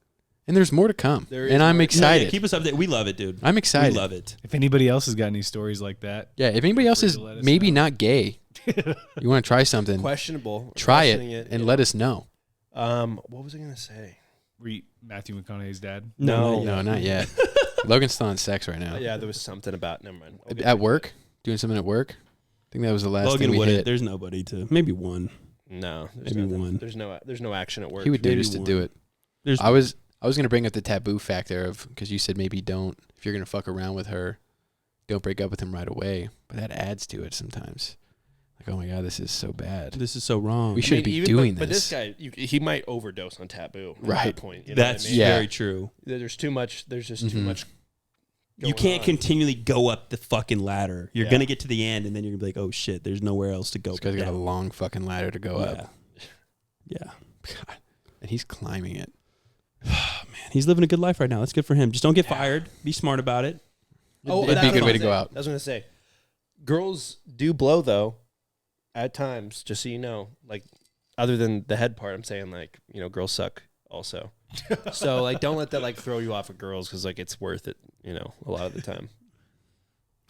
[SPEAKER 3] And there's more to come.
[SPEAKER 1] There is
[SPEAKER 3] And I'm
[SPEAKER 1] more to come.
[SPEAKER 3] excited.
[SPEAKER 2] No, yeah, keep us updated. We love it, dude.
[SPEAKER 3] I'm excited.
[SPEAKER 2] We love it.
[SPEAKER 4] If anybody else has got any stories like that,
[SPEAKER 3] Yeah, if anybody else
[SPEAKER 4] Free
[SPEAKER 3] is
[SPEAKER 4] to let us
[SPEAKER 3] maybe
[SPEAKER 4] know.
[SPEAKER 3] not gay, you want to try something,
[SPEAKER 1] Questionable.
[SPEAKER 3] try it,
[SPEAKER 1] Questioning
[SPEAKER 3] and
[SPEAKER 1] yeah.
[SPEAKER 3] let us know.
[SPEAKER 1] What was I gonna say?
[SPEAKER 4] Matthew McConaughey's dad.
[SPEAKER 1] No.
[SPEAKER 3] No, not yet. Logan's still on sex right now.
[SPEAKER 1] Yeah, there was something about. Never mind. I'll get
[SPEAKER 3] At
[SPEAKER 1] to
[SPEAKER 3] work? Doing something at work? I think that was the last
[SPEAKER 2] Logan
[SPEAKER 3] thing we
[SPEAKER 2] wouldn't.
[SPEAKER 3] hit.
[SPEAKER 2] There's nobody to. Maybe one.
[SPEAKER 1] it. No, there's
[SPEAKER 2] Maybe
[SPEAKER 1] nothing.
[SPEAKER 2] one.
[SPEAKER 1] There's no action at work.
[SPEAKER 3] He would dare
[SPEAKER 2] maybe
[SPEAKER 3] us to
[SPEAKER 2] one.
[SPEAKER 3] do it.
[SPEAKER 2] There's.
[SPEAKER 3] I was going to bring up the taboo factor of, because you said maybe don't, if you're going to fuck around with her, don't break up with him right away. But that adds to it sometimes. Like, oh my God, this is so bad.
[SPEAKER 2] This is so wrong.
[SPEAKER 3] We shouldn't be doing
[SPEAKER 1] But
[SPEAKER 3] this.
[SPEAKER 1] this guy, he might overdose on taboo. At
[SPEAKER 3] Right.
[SPEAKER 1] that point. You know
[SPEAKER 2] That's
[SPEAKER 1] what I mean?
[SPEAKER 3] Yeah.
[SPEAKER 2] very true.
[SPEAKER 1] There's too much. There's just too
[SPEAKER 3] Mhm.
[SPEAKER 1] much.
[SPEAKER 2] You
[SPEAKER 1] going
[SPEAKER 2] can't
[SPEAKER 1] on.
[SPEAKER 2] continually go up the fucking ladder. You're
[SPEAKER 1] Yeah.
[SPEAKER 2] gonna get to the end, and then you're gonna be like, "Oh shit, there's nowhere else to go."
[SPEAKER 3] This guy's got a
[SPEAKER 2] down.
[SPEAKER 3] long fucking ladder to go up.
[SPEAKER 2] Yeah.
[SPEAKER 3] God. And he's climbing it.
[SPEAKER 2] Man, he's living a good life right now. That's good for him. Just don't get fired. Be smart about it.
[SPEAKER 1] Oh,
[SPEAKER 3] It'd be a
[SPEAKER 1] that's
[SPEAKER 3] good
[SPEAKER 1] what
[SPEAKER 3] way
[SPEAKER 1] I
[SPEAKER 3] to go
[SPEAKER 1] was
[SPEAKER 3] out.
[SPEAKER 1] I was gonna say, girls do blow though, at times. Just so you know, like other than the head part, I'm saying like girls suck also. So like, don't let that like throw you off of girls because like it's worth it. A lot of the time.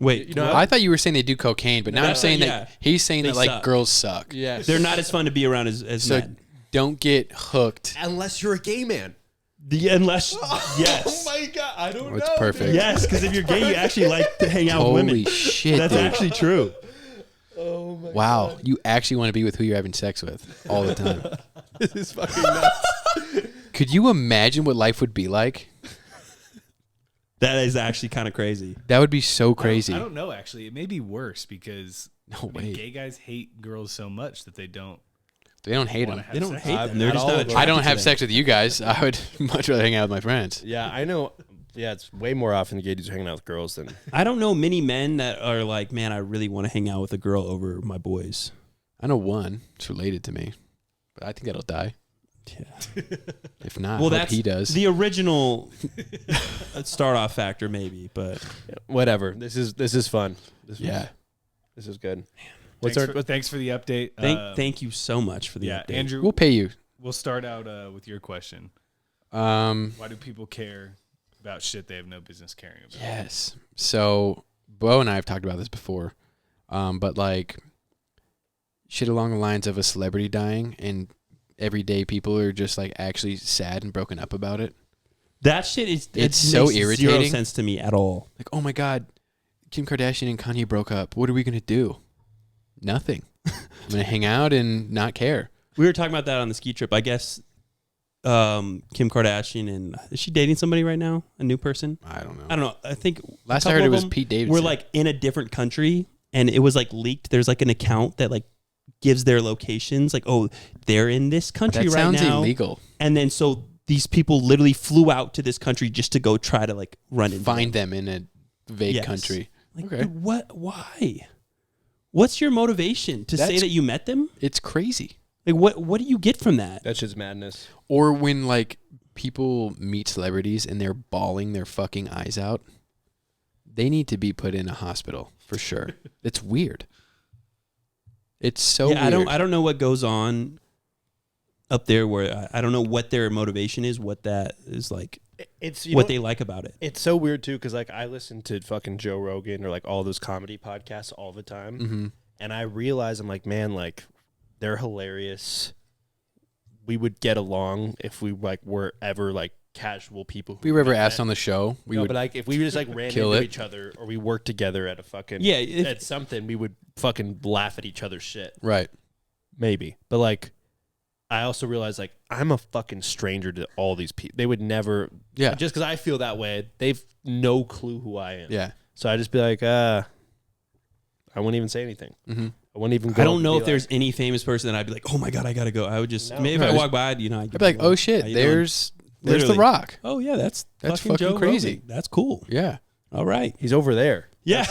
[SPEAKER 2] Wait,
[SPEAKER 1] You know,
[SPEAKER 3] I thought you were saying they do cocaine, but now
[SPEAKER 2] No,
[SPEAKER 3] I'm saying
[SPEAKER 2] yeah.
[SPEAKER 3] that he's saying
[SPEAKER 2] They
[SPEAKER 3] that like
[SPEAKER 2] suck.
[SPEAKER 3] girls suck.
[SPEAKER 1] Yes.
[SPEAKER 2] they're not as fun to be around as
[SPEAKER 3] So
[SPEAKER 2] men.
[SPEAKER 3] don't get hooked.
[SPEAKER 1] Unless you're a gay man.
[SPEAKER 2] Unless yes,
[SPEAKER 1] Oh my god, I don't
[SPEAKER 3] Oh, it's
[SPEAKER 1] know.
[SPEAKER 3] perfect.
[SPEAKER 1] dude.
[SPEAKER 2] yes, because if you're gay, you actually like to hang out with
[SPEAKER 3] Holy
[SPEAKER 2] women.
[SPEAKER 3] shit,
[SPEAKER 2] That's
[SPEAKER 3] dude.
[SPEAKER 2] actually true.
[SPEAKER 1] Oh my
[SPEAKER 3] Wow,
[SPEAKER 1] god.
[SPEAKER 3] you actually want to be with who you're having sex with all the time.
[SPEAKER 1] This is fucking nuts.
[SPEAKER 3] Could you imagine what life would be like?
[SPEAKER 2] That is actually kind of crazy.
[SPEAKER 3] That would be so crazy.
[SPEAKER 4] I don't know, actually. It may be worse because gay guys hate girls so much that they don't
[SPEAKER 3] hate them.
[SPEAKER 2] They don't hate them. They're just not attracted
[SPEAKER 3] I don't have
[SPEAKER 2] to
[SPEAKER 3] sex with you guys. I would much rather hang out with my friends.
[SPEAKER 1] Yeah, I know. Yeah, it's way more often gay dudes are hanging out with girls than...
[SPEAKER 2] I don't know many men that are like, man, I really want to hang out with a girl over my boys.
[SPEAKER 3] I know one. It's related to me. But I think that'll die.
[SPEAKER 2] Yeah.
[SPEAKER 3] If not,
[SPEAKER 2] well,
[SPEAKER 3] that's
[SPEAKER 2] he
[SPEAKER 3] does.
[SPEAKER 2] The original start off factor, maybe, but
[SPEAKER 1] whatever. This is fun. This is good.
[SPEAKER 4] Thanks for the update.
[SPEAKER 2] Thank you so much for the update.
[SPEAKER 4] Andrew.
[SPEAKER 3] We'll pay you.
[SPEAKER 4] We'll start out with your question. Why do people care about shit they have no business caring about?
[SPEAKER 3] Yes. So Bo and I have talked about this before, but like shit along the lines of a celebrity dying and everyday people are just like actually sad and broken up about it.
[SPEAKER 2] That shit is
[SPEAKER 3] it's so irritating.
[SPEAKER 2] Zero sense to me at all.
[SPEAKER 3] Like, oh my God, Kim Kardashian and Kanye broke up. What are we gonna do? Nothing. I'm gonna hang out and not care.
[SPEAKER 2] We were talking about that on the ski trip. I guess Kim Kardashian and is she dating somebody right now? A new person?
[SPEAKER 3] I don't know.
[SPEAKER 2] I think
[SPEAKER 3] last I heard it was Pete Davidson.
[SPEAKER 2] We're like in a different country and it was like leaked. There's like an account that like gives their locations, like, oh, they're in this country right now.
[SPEAKER 3] That sounds illegal.
[SPEAKER 2] And then so these people literally flew out to this country just to go try to like
[SPEAKER 3] find them in a vague country.
[SPEAKER 2] Like, okay. Dude, what? Why? What's your motivation to say that you met them?
[SPEAKER 3] It's crazy.
[SPEAKER 2] Like, what do you get from that?
[SPEAKER 1] That's just madness.
[SPEAKER 3] Or when like people meet celebrities and they're bawling their fucking eyes out, they need to be put in a hospital for sure. It's weird. It's so weird.
[SPEAKER 2] I don't know what goes on up there where I don't know what their motivation is, what that is like.
[SPEAKER 1] It's
[SPEAKER 2] what they like about it.
[SPEAKER 1] It's so weird too because like I listen to fucking Joe Rogan or like all those comedy podcasts all the time, and I realize I'm like, man, like they're hilarious. We would get along if we like were ever like casual people.
[SPEAKER 3] If we were ever asked on the show, we would.
[SPEAKER 1] But like if we just like ran into each other or we worked together at a fucking at something, we would fucking laugh at each other's shit.
[SPEAKER 3] Right.
[SPEAKER 1] Maybe, but like. I also realized, like, I'm a fucking stranger to all these people. They would never...
[SPEAKER 3] Yeah.
[SPEAKER 1] Just because I feel that way, they've no clue who I am.
[SPEAKER 3] Yeah.
[SPEAKER 1] So I just be like, I wouldn't even say anything.
[SPEAKER 3] Mm-hmm.
[SPEAKER 1] I wouldn't even go.
[SPEAKER 2] I don't know if there's any famous person that I'd be like, oh, my God, I got to go. I would just... Maybe if I walk by, you know... I'd
[SPEAKER 3] be like, oh, shit, there's The Rock.
[SPEAKER 2] Oh, yeah, that's
[SPEAKER 3] fucking
[SPEAKER 2] Joe
[SPEAKER 3] crazy.
[SPEAKER 2] Rogan. That's cool.
[SPEAKER 3] Yeah.
[SPEAKER 2] All right.
[SPEAKER 1] He's over there.
[SPEAKER 2] Yeah.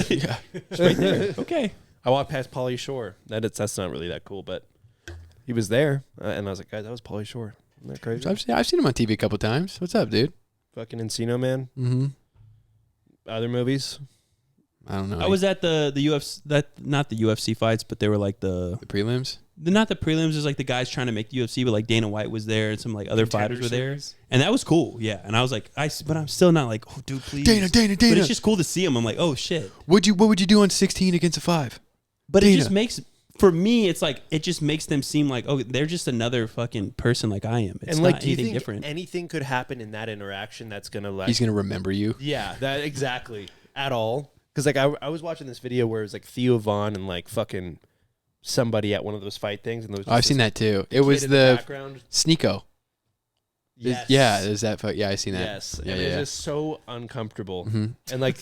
[SPEAKER 2] Yeah. It's right there. Okay.
[SPEAKER 1] I walked past Pauly Shore. That's not really that cool, but... He was there, and I was like, guys, that was Pauly Shore. Isn't that crazy?
[SPEAKER 3] I've seen him on TV a couple times. What's up, dude?
[SPEAKER 1] Fucking Encino Man.
[SPEAKER 3] Mm-hmm.
[SPEAKER 1] Other movies?
[SPEAKER 3] I don't know.
[SPEAKER 2] I was at the UFC, not the UFC fights, but they were like the
[SPEAKER 3] prelims?
[SPEAKER 2] Not the prelims, it was like the guys trying to make the UFC, but like Dana White was there and some like other fighters were there. And that was cool, yeah. And I was like, but I'm still not like, oh, dude, please.
[SPEAKER 3] Dana.
[SPEAKER 2] But it's just cool to see him. I'm like, oh, shit.
[SPEAKER 3] What would you do on 16 against a 5?
[SPEAKER 2] But Dana. It just makes... For me, it's like it just makes them seem like, oh, they're just another fucking person like I am. It's
[SPEAKER 1] and like,
[SPEAKER 2] not
[SPEAKER 1] do you
[SPEAKER 2] anything
[SPEAKER 1] think
[SPEAKER 2] different.
[SPEAKER 1] Anything could happen in that interaction that's gonna like
[SPEAKER 3] he's gonna remember you.
[SPEAKER 1] Yeah, that exactly at all. Because like I was watching this video where it was like Theo Von and like fucking somebody at one of those fight things, and there was
[SPEAKER 3] I've seen that too. It was the Sneeko.
[SPEAKER 1] Yes.
[SPEAKER 3] Yeah, is that? Yeah, I've seen that.
[SPEAKER 1] Yes.
[SPEAKER 3] Yeah,
[SPEAKER 1] and it's just so uncomfortable and like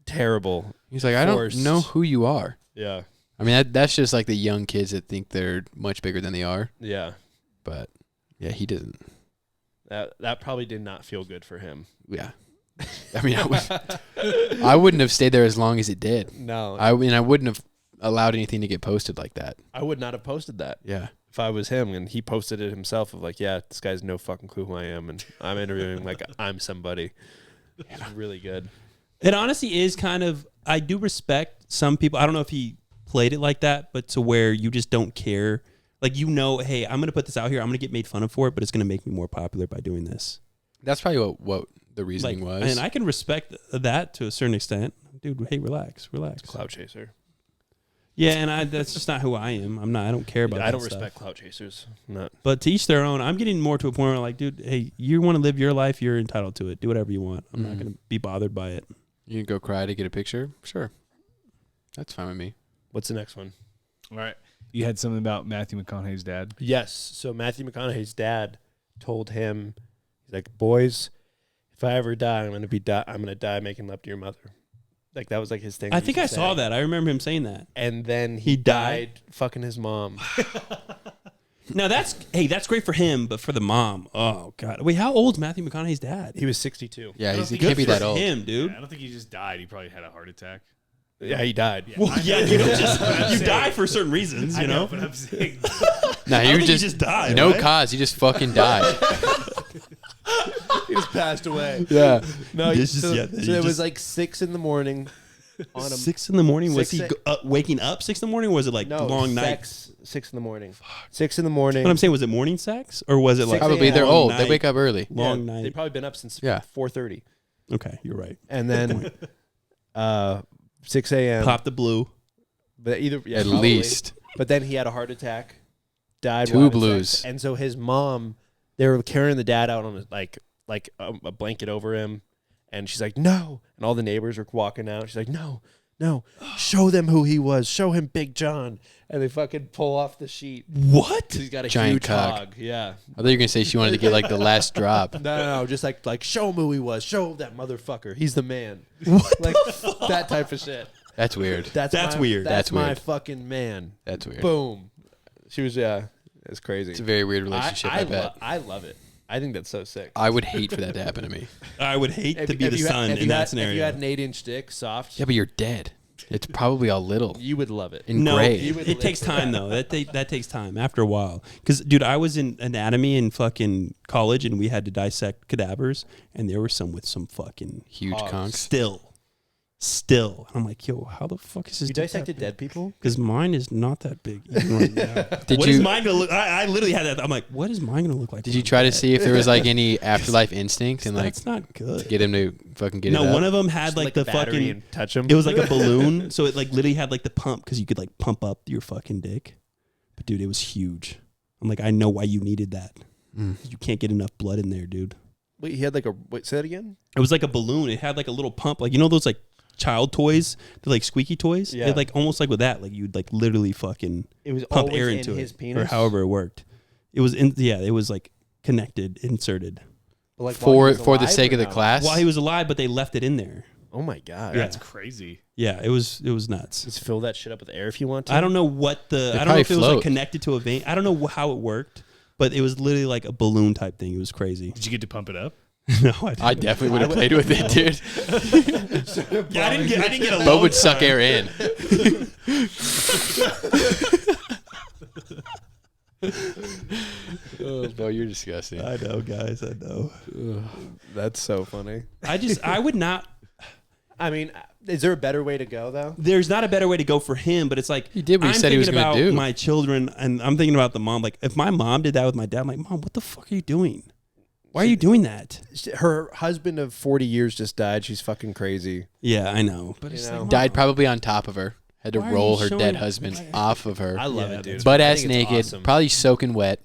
[SPEAKER 1] terrible.
[SPEAKER 3] He's like, I don't know who you are.
[SPEAKER 1] Yeah.
[SPEAKER 3] I mean, that's just like the young kids that think they're much bigger than they are.
[SPEAKER 1] Yeah.
[SPEAKER 3] But, yeah, he doesn't.
[SPEAKER 1] That probably did not feel good for him.
[SPEAKER 3] Yeah. I mean, I wouldn't have stayed there as long as it did.
[SPEAKER 1] No.
[SPEAKER 3] I mean, I wouldn't have allowed anything to get posted like that.
[SPEAKER 1] I would not have posted that.
[SPEAKER 3] Yeah.
[SPEAKER 1] If I was him, and he posted it himself of like, yeah, this guy's no fucking clue who I am, and I'm interviewing like I'm somebody. It's really good.
[SPEAKER 2] It honestly is kind of, I do respect some people. I don't know if he played it like that, but to where you just don't care. Like, you know, hey, I'm going to put this out here. I'm going to get made fun of for it, but it's going to make me more popular by doing this.
[SPEAKER 3] That's probably what the reasoning was.
[SPEAKER 2] And I can respect that to a certain extent. Dude, hey, relax.
[SPEAKER 1] Cloud chaser.
[SPEAKER 2] Yeah, and that's just not who I am. I don't care about that.
[SPEAKER 1] I don't respect cloud chasers. Not.
[SPEAKER 2] But to each their own. I'm getting more to a point where like, dude, hey, you want to live your life, you're entitled to it. Do whatever you want. I'm not going to be bothered by it.
[SPEAKER 3] You can go cry to get a picture? Sure. That's fine with me.
[SPEAKER 1] What's the next one?
[SPEAKER 4] All right. You had something about Matthew McConaughey's dad?
[SPEAKER 1] Yes. So Matthew McConaughey's dad told him, he's like, boys, if I ever die, I'm gonna die making love to your mother. Like that was like his thing.
[SPEAKER 2] I think I saw that. I remember him saying that.
[SPEAKER 1] And then he died fucking his mom.
[SPEAKER 2] Now that's great for him, but for the mom, oh god. Wait, how old's Matthew McConaughey's dad?
[SPEAKER 1] He was 62.
[SPEAKER 3] Yeah, he can't be that old.
[SPEAKER 2] Him, dude.
[SPEAKER 4] Yeah, I don't think he just died. He probably had a heart attack.
[SPEAKER 1] Yeah, he died.
[SPEAKER 2] Yeah, well, yeah, you don't just you die for certain reasons, you know.
[SPEAKER 4] But I'm saying,
[SPEAKER 3] nah,
[SPEAKER 2] you just died.
[SPEAKER 3] No
[SPEAKER 2] right?
[SPEAKER 3] cause. He just fucking died.
[SPEAKER 1] He just passed away.
[SPEAKER 3] Yeah.
[SPEAKER 1] No. So it was like 6 a.m. On
[SPEAKER 2] 6 a.m. Was he waking up 6 a.m, or was it like long night?
[SPEAKER 1] 6 a.m. 6 a.m. What
[SPEAKER 2] I'm saying, was it morning sex or was it like
[SPEAKER 3] probably they're old?
[SPEAKER 2] Night?
[SPEAKER 3] They wake up early.
[SPEAKER 2] Long night.
[SPEAKER 1] They've probably been up since 4:30.
[SPEAKER 2] Okay, you're right.
[SPEAKER 1] And then 6 a.m.
[SPEAKER 2] Pop the blue.
[SPEAKER 1] But at
[SPEAKER 3] probably. Least.
[SPEAKER 1] But then he had a heart attack. Died.
[SPEAKER 3] 2 blues.
[SPEAKER 1] And so his mom, they were carrying the dad out on a blanket over him. And she's like, no. And all the neighbors were walking out. She's like, no. Show them who he was. Show him Big John. And they fucking pull off the sheet.
[SPEAKER 2] What?
[SPEAKER 1] He's got a
[SPEAKER 3] giant
[SPEAKER 1] huge
[SPEAKER 3] cock.
[SPEAKER 1] hog. Yeah.
[SPEAKER 3] I thought you were going to say she wanted to get like the last drop.
[SPEAKER 1] No. Just like show him who he was. Show that motherfucker. He's the man.
[SPEAKER 2] What
[SPEAKER 1] like that type of shit.
[SPEAKER 3] That's weird.
[SPEAKER 1] That's
[SPEAKER 2] weird.
[SPEAKER 1] That's my
[SPEAKER 3] weird.
[SPEAKER 1] fucking man.
[SPEAKER 3] That's weird.
[SPEAKER 1] Boom. She was, it's crazy.
[SPEAKER 3] It's a very weird relationship, I bet.
[SPEAKER 1] I love it. I think that's so sick.
[SPEAKER 3] I would hate for that to happen to me.
[SPEAKER 2] I would hate to be the son in that scenario.
[SPEAKER 1] If you had an 8-inch dick, soft.
[SPEAKER 3] Yeah, but you're dead. It's probably all little.
[SPEAKER 1] You would love it.
[SPEAKER 3] Engraved.
[SPEAKER 2] It takes time though. That takes time after a while. Because dude, I was in anatomy in fucking college, and we had to dissect cadavers, and there were some with some fucking
[SPEAKER 3] huge conks.
[SPEAKER 2] Still. I'm like, yo, how the fuck is this?
[SPEAKER 1] You dissected dead people?
[SPEAKER 2] Because mine is not that big even right now.
[SPEAKER 3] Is
[SPEAKER 2] mine gonna look? I literally had that. I'm like, what is mine gonna look like?
[SPEAKER 3] Did you try to see if there was like any afterlife instinct and like
[SPEAKER 2] that's not good.
[SPEAKER 3] Get him to fucking get it
[SPEAKER 2] No,
[SPEAKER 3] up?
[SPEAKER 2] one of them had like the fucking
[SPEAKER 1] and touch him.
[SPEAKER 2] It was like a balloon, so it like literally had like the pump because you could like pump up your fucking dick. But dude, it was huge. I'm like, I know why you needed that. You can't get enough blood in there, dude.
[SPEAKER 1] Wait, he had like say that again?
[SPEAKER 2] It was like a balloon. It had like a little pump, like those like child toys, the like squeaky toys.
[SPEAKER 1] Yeah.
[SPEAKER 2] It like almost like with that, like you'd like literally fucking pump air into
[SPEAKER 1] his
[SPEAKER 2] it,
[SPEAKER 1] penis?
[SPEAKER 2] or however it worked. It was it was like connected, inserted.
[SPEAKER 1] But like
[SPEAKER 3] for the sake of the class.
[SPEAKER 2] While he was alive, but they left it in there.
[SPEAKER 1] Oh my god,
[SPEAKER 4] that's crazy.
[SPEAKER 2] Yeah, it was nuts.
[SPEAKER 1] Just fill that shit up with air if you want to.
[SPEAKER 2] I don't know what I don't know if it was like connected to a vein. I don't know how it worked, but it was literally like a balloon type thing. It was crazy.
[SPEAKER 4] Did you get to pump it up?
[SPEAKER 2] No,
[SPEAKER 3] I definitely would have played with it, dude.
[SPEAKER 2] Yeah, I didn't get a
[SPEAKER 3] Bo would suck air in. Oh, Bo, you're disgusting.
[SPEAKER 2] I know, guys. I know.
[SPEAKER 1] That's so funny.
[SPEAKER 2] I would not.
[SPEAKER 1] I mean, is there a better way to go though?
[SPEAKER 2] There's not a better way to go for him, but it's like
[SPEAKER 3] he did what he said he was going to do.
[SPEAKER 2] My children, and I'm thinking about the mom. Like, if my mom did that with my dad, I'm like, Mom, what the fuck are you doing? Why are you doing that?
[SPEAKER 1] Her husband of 40 years just died. She's fucking crazy.
[SPEAKER 2] Yeah, I know. But it's like,
[SPEAKER 3] died probably on top of her. Had to roll her dead husband off of her.
[SPEAKER 1] I love it, dude.
[SPEAKER 3] Butt ass naked, probably soaking wet,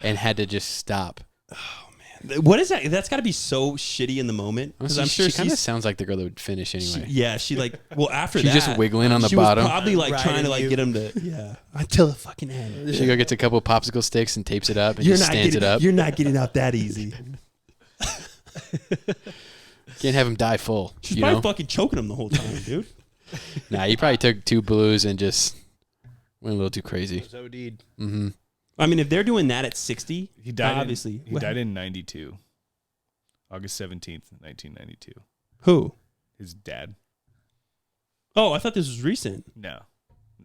[SPEAKER 3] and had to just stop.
[SPEAKER 2] Oh man, what is that? That's got to be so shitty in the moment. Because I'm sure
[SPEAKER 3] she kind of sounds like the girl that would finish anyway.
[SPEAKER 2] She like after
[SPEAKER 3] she's
[SPEAKER 2] that
[SPEAKER 3] just wiggling on the
[SPEAKER 2] she
[SPEAKER 3] bottom.
[SPEAKER 2] Was probably like trying to like get him to until the fucking end.
[SPEAKER 3] She go gets a couple of popsicle sticks and tapes it up and just stands it up.
[SPEAKER 2] You're not getting out that easy.
[SPEAKER 3] Can't have him die full.
[SPEAKER 2] She's probably fucking choking him the whole time, dude.
[SPEAKER 3] Nah, he probably took 2 blues and just went a little too crazy.
[SPEAKER 1] OD'd.
[SPEAKER 3] Mm-hmm.
[SPEAKER 2] I mean, if they're doing that at 60,
[SPEAKER 4] he died.
[SPEAKER 2] Obviously,
[SPEAKER 4] he died in 92, August 17th, 1992.
[SPEAKER 2] Who?
[SPEAKER 4] His dad.
[SPEAKER 2] Oh, I thought this was recent.
[SPEAKER 4] No.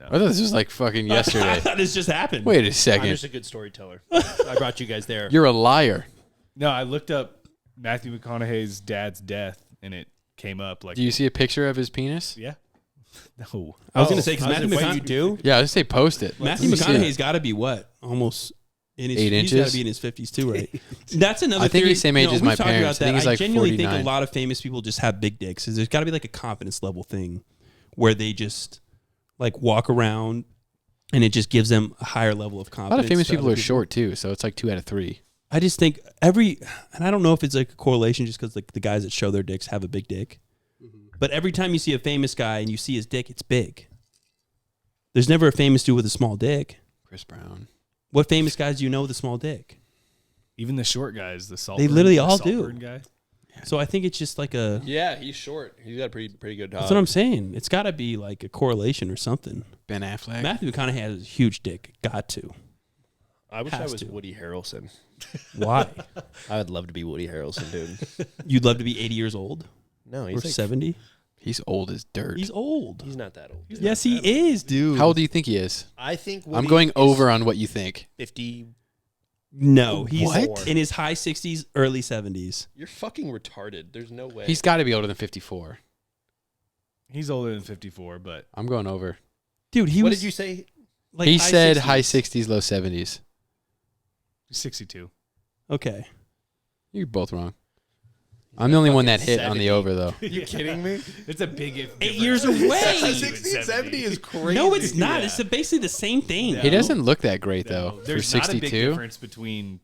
[SPEAKER 3] I thought this was like fucking yesterday.
[SPEAKER 2] I thought this just happened.
[SPEAKER 3] Wait a second.
[SPEAKER 1] I'm just a good storyteller. I brought you guys there.
[SPEAKER 3] You're a liar.
[SPEAKER 4] No, I looked up Matthew McConaughey's dad's death, and it came up like.
[SPEAKER 3] Do you see a picture of his penis?
[SPEAKER 4] Yeah. No.
[SPEAKER 2] I was going to say, because Matthew
[SPEAKER 1] McConaughey. You do?
[SPEAKER 3] Yeah, I was going to say post it.
[SPEAKER 2] Matthew McConaughey's got to be what? Almost in his
[SPEAKER 3] 8 inches?
[SPEAKER 2] He's got to be in his 50s too, right? That's another
[SPEAKER 3] I think
[SPEAKER 2] theory.
[SPEAKER 3] he's same age as my parents. I think he's like
[SPEAKER 2] genuinely
[SPEAKER 3] 49.
[SPEAKER 2] think a lot of famous people just have big dicks. There's got to be like a confidence level thing where they just like walk around and it just gives them a higher level of confidence.
[SPEAKER 3] A lot of famous people are short too, so it's like 2 out of 3.
[SPEAKER 2] I just think and I don't know if it's like a correlation just because like the guys that show their dicks have a big dick. But every time you see a famous guy and you see his dick, it's big. There's never a famous dude with a small dick.
[SPEAKER 3] Chris Brown.
[SPEAKER 2] What famous guys do you know with a small dick?
[SPEAKER 4] Even the short guys, the salt.
[SPEAKER 2] They literally all do.
[SPEAKER 4] Guy.
[SPEAKER 2] So I think it's just like a.
[SPEAKER 1] Yeah, he's short. He's got a pretty good top.
[SPEAKER 2] That's what I'm saying. It's got to be like a correlation or something.
[SPEAKER 3] Ben Affleck.
[SPEAKER 2] Matthew McConaughey has a huge dick. Got to.
[SPEAKER 1] I wish I
[SPEAKER 2] Has
[SPEAKER 1] was
[SPEAKER 2] to.
[SPEAKER 1] Woody Harrelson.
[SPEAKER 2] Why?
[SPEAKER 1] I would love to be Woody Harrelson, dude.
[SPEAKER 2] You'd love to be 80 years old
[SPEAKER 1] No,
[SPEAKER 2] or
[SPEAKER 1] he's like
[SPEAKER 2] 70.
[SPEAKER 3] He's old as dirt.
[SPEAKER 2] He's old.
[SPEAKER 1] He's not that old.
[SPEAKER 2] Yes, he is, dude.
[SPEAKER 3] How old do you think he is?
[SPEAKER 1] I think
[SPEAKER 3] I'm going over on what you think.
[SPEAKER 1] 50.
[SPEAKER 2] No, he's
[SPEAKER 3] What?
[SPEAKER 2] in his high 60s, early 70s.
[SPEAKER 1] You're fucking retarded. There's no way.
[SPEAKER 3] He's got to be older than 54.
[SPEAKER 4] He's older than 54, but
[SPEAKER 3] I'm going over.
[SPEAKER 2] Dude,
[SPEAKER 1] What
[SPEAKER 2] was.
[SPEAKER 1] did you say?
[SPEAKER 2] Like
[SPEAKER 3] He said
[SPEAKER 2] 60s.
[SPEAKER 3] high 60s, low 70s.
[SPEAKER 4] he's 62.
[SPEAKER 2] Okay.
[SPEAKER 3] You're both wrong. I'm the only one that hit on
[SPEAKER 1] 70.
[SPEAKER 3] the over, though.
[SPEAKER 1] You kidding me?
[SPEAKER 4] It's a big
[SPEAKER 2] 8 years away.
[SPEAKER 1] 60 and 70 is crazy.
[SPEAKER 2] No, it's not. It's basically the same thing.
[SPEAKER 3] He doesn't look that great, though, for
[SPEAKER 4] There's not a big
[SPEAKER 3] 62.
[SPEAKER 4] difference between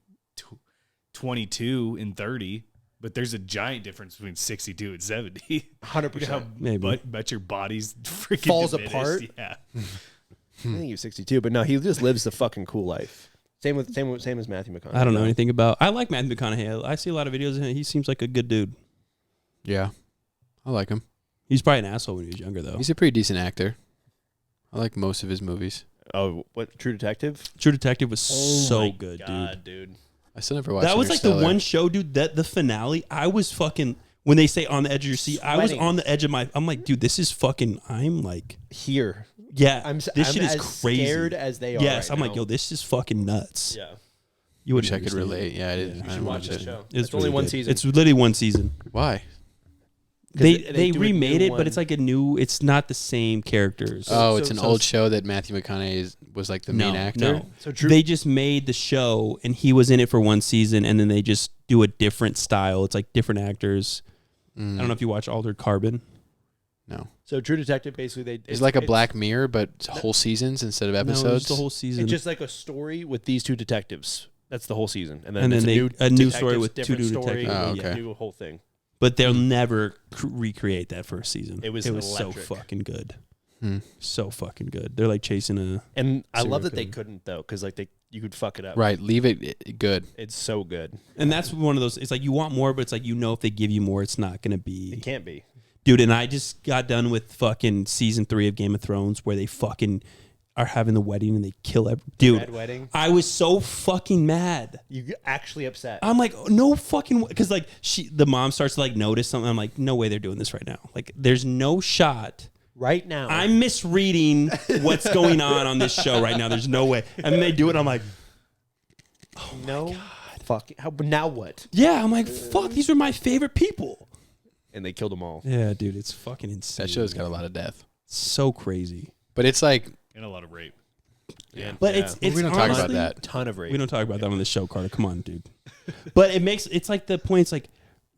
[SPEAKER 4] 22 and 30, but there's a giant difference between 62 and 70.
[SPEAKER 1] 100%.
[SPEAKER 2] Maybe.
[SPEAKER 4] But your body's freaking
[SPEAKER 1] Falls
[SPEAKER 4] diminished.
[SPEAKER 1] apart?
[SPEAKER 4] Yeah.
[SPEAKER 1] I think he's 62, but no, he just lives the fucking cool life. Same as Matthew McConaughey.
[SPEAKER 2] I don't know anything about. I like Matthew McConaughey. I see a lot of videos of him. He seems like a good dude.
[SPEAKER 3] Yeah. I like him.
[SPEAKER 2] He's probably an asshole when he was younger, though.
[SPEAKER 3] He's a pretty decent actor. I like most of his movies.
[SPEAKER 1] Oh, what? True Detective?
[SPEAKER 2] True Detective was so
[SPEAKER 1] my
[SPEAKER 2] good,
[SPEAKER 1] God,
[SPEAKER 2] dude.
[SPEAKER 3] I still never watched
[SPEAKER 2] That was like the
[SPEAKER 3] Interstellar.
[SPEAKER 2] one show, dude. That the finale, I was fucking. When they say on the edge of your seat, I was
[SPEAKER 1] Sweating.
[SPEAKER 2] on the edge of my. I'm like, dude, this is fucking. I'm like,
[SPEAKER 1] Here.
[SPEAKER 2] yeah,
[SPEAKER 1] This
[SPEAKER 2] this shit
[SPEAKER 1] as
[SPEAKER 2] is crazy.
[SPEAKER 1] scared as they are.
[SPEAKER 2] Yes,
[SPEAKER 1] right
[SPEAKER 2] I'm like,
[SPEAKER 1] now.
[SPEAKER 2] yo, this is fucking nuts.
[SPEAKER 1] Yeah.
[SPEAKER 2] You
[SPEAKER 3] Which
[SPEAKER 2] wouldn't
[SPEAKER 3] I could
[SPEAKER 2] understand.
[SPEAKER 3] relate. Yeah, I did.
[SPEAKER 2] Yeah.
[SPEAKER 3] I
[SPEAKER 2] You
[SPEAKER 3] didn't
[SPEAKER 1] should watch
[SPEAKER 3] watch
[SPEAKER 1] this
[SPEAKER 3] it.
[SPEAKER 1] show.
[SPEAKER 2] It's
[SPEAKER 1] only
[SPEAKER 2] really
[SPEAKER 1] one
[SPEAKER 2] good.
[SPEAKER 1] season.
[SPEAKER 2] It's literally one season.
[SPEAKER 3] Why?
[SPEAKER 2] They
[SPEAKER 1] they do a
[SPEAKER 2] remade
[SPEAKER 1] new
[SPEAKER 2] it, but it's
[SPEAKER 1] one.
[SPEAKER 2] like a new. It's not the same characters.
[SPEAKER 3] Oh,
[SPEAKER 1] so-
[SPEAKER 3] it's an
[SPEAKER 1] so-
[SPEAKER 3] old show that Matthew McConaughey was like the main actor.
[SPEAKER 2] No.
[SPEAKER 1] So True.
[SPEAKER 2] They just made the show, and he was in it for one season, and then they just do a different style. It's like different actors. I don't know if you watch Altered Carbon.
[SPEAKER 3] No.
[SPEAKER 1] So True Detective, basically,
[SPEAKER 3] It's like a Black Mirror, but whole seasons instead of
[SPEAKER 2] No,
[SPEAKER 3] episodes.
[SPEAKER 2] it's the whole season.
[SPEAKER 1] It's just like a story with these two detectives. That's the whole season, and
[SPEAKER 2] And then
[SPEAKER 1] it's
[SPEAKER 2] a new story
[SPEAKER 1] detectives,
[SPEAKER 2] with two
[SPEAKER 1] different
[SPEAKER 2] new
[SPEAKER 1] story,
[SPEAKER 2] detectives.
[SPEAKER 3] Oh, okay.
[SPEAKER 1] New whole thing.
[SPEAKER 2] But they'll never recreate that first season.
[SPEAKER 1] It was
[SPEAKER 2] so
[SPEAKER 1] electric.
[SPEAKER 2] fucking good.
[SPEAKER 3] Hmm.
[SPEAKER 2] So fucking good. They're like chasing a.
[SPEAKER 1] And I
[SPEAKER 2] Serial
[SPEAKER 1] love that they
[SPEAKER 2] killer.
[SPEAKER 1] couldn't though, because like you could fuck it up.
[SPEAKER 3] Right. Leave it good.
[SPEAKER 1] It's so good.
[SPEAKER 2] And that's one of those. It's like you want more, but it's like if they give you more, it's not gonna be.
[SPEAKER 1] It can't be.
[SPEAKER 2] Dude, and I just got done with fucking season 3 of Game of Thrones where they fucking are having the wedding and they kill every dude.
[SPEAKER 1] Red wedding.
[SPEAKER 2] I was so fucking mad.
[SPEAKER 1] You actually upset.
[SPEAKER 2] I'm like, no fucking, because like the mom starts to like notice something. I'm like, no way they're doing this right now. Like, there's no shot.
[SPEAKER 1] Right now,
[SPEAKER 2] I'm misreading what's going on this show right now. There's no way. And then they do it. I'm like,
[SPEAKER 1] no. Fuck. How? But now what?
[SPEAKER 2] yeah. I'm like, fuck. These are my favorite people.
[SPEAKER 1] And they killed them all.
[SPEAKER 2] Yeah, dude, it's fucking insane.
[SPEAKER 3] That show's got a lot of death.
[SPEAKER 2] So crazy.
[SPEAKER 3] But it's like,
[SPEAKER 4] And a lot of rape.
[SPEAKER 1] Yeah.
[SPEAKER 2] But
[SPEAKER 1] Yeah.
[SPEAKER 2] it's
[SPEAKER 3] we don't talk about
[SPEAKER 2] honestly-
[SPEAKER 3] that.
[SPEAKER 1] Ton of rape.
[SPEAKER 2] We don't talk about that on the show, Carter. Come on, dude. But it's like the point. It's like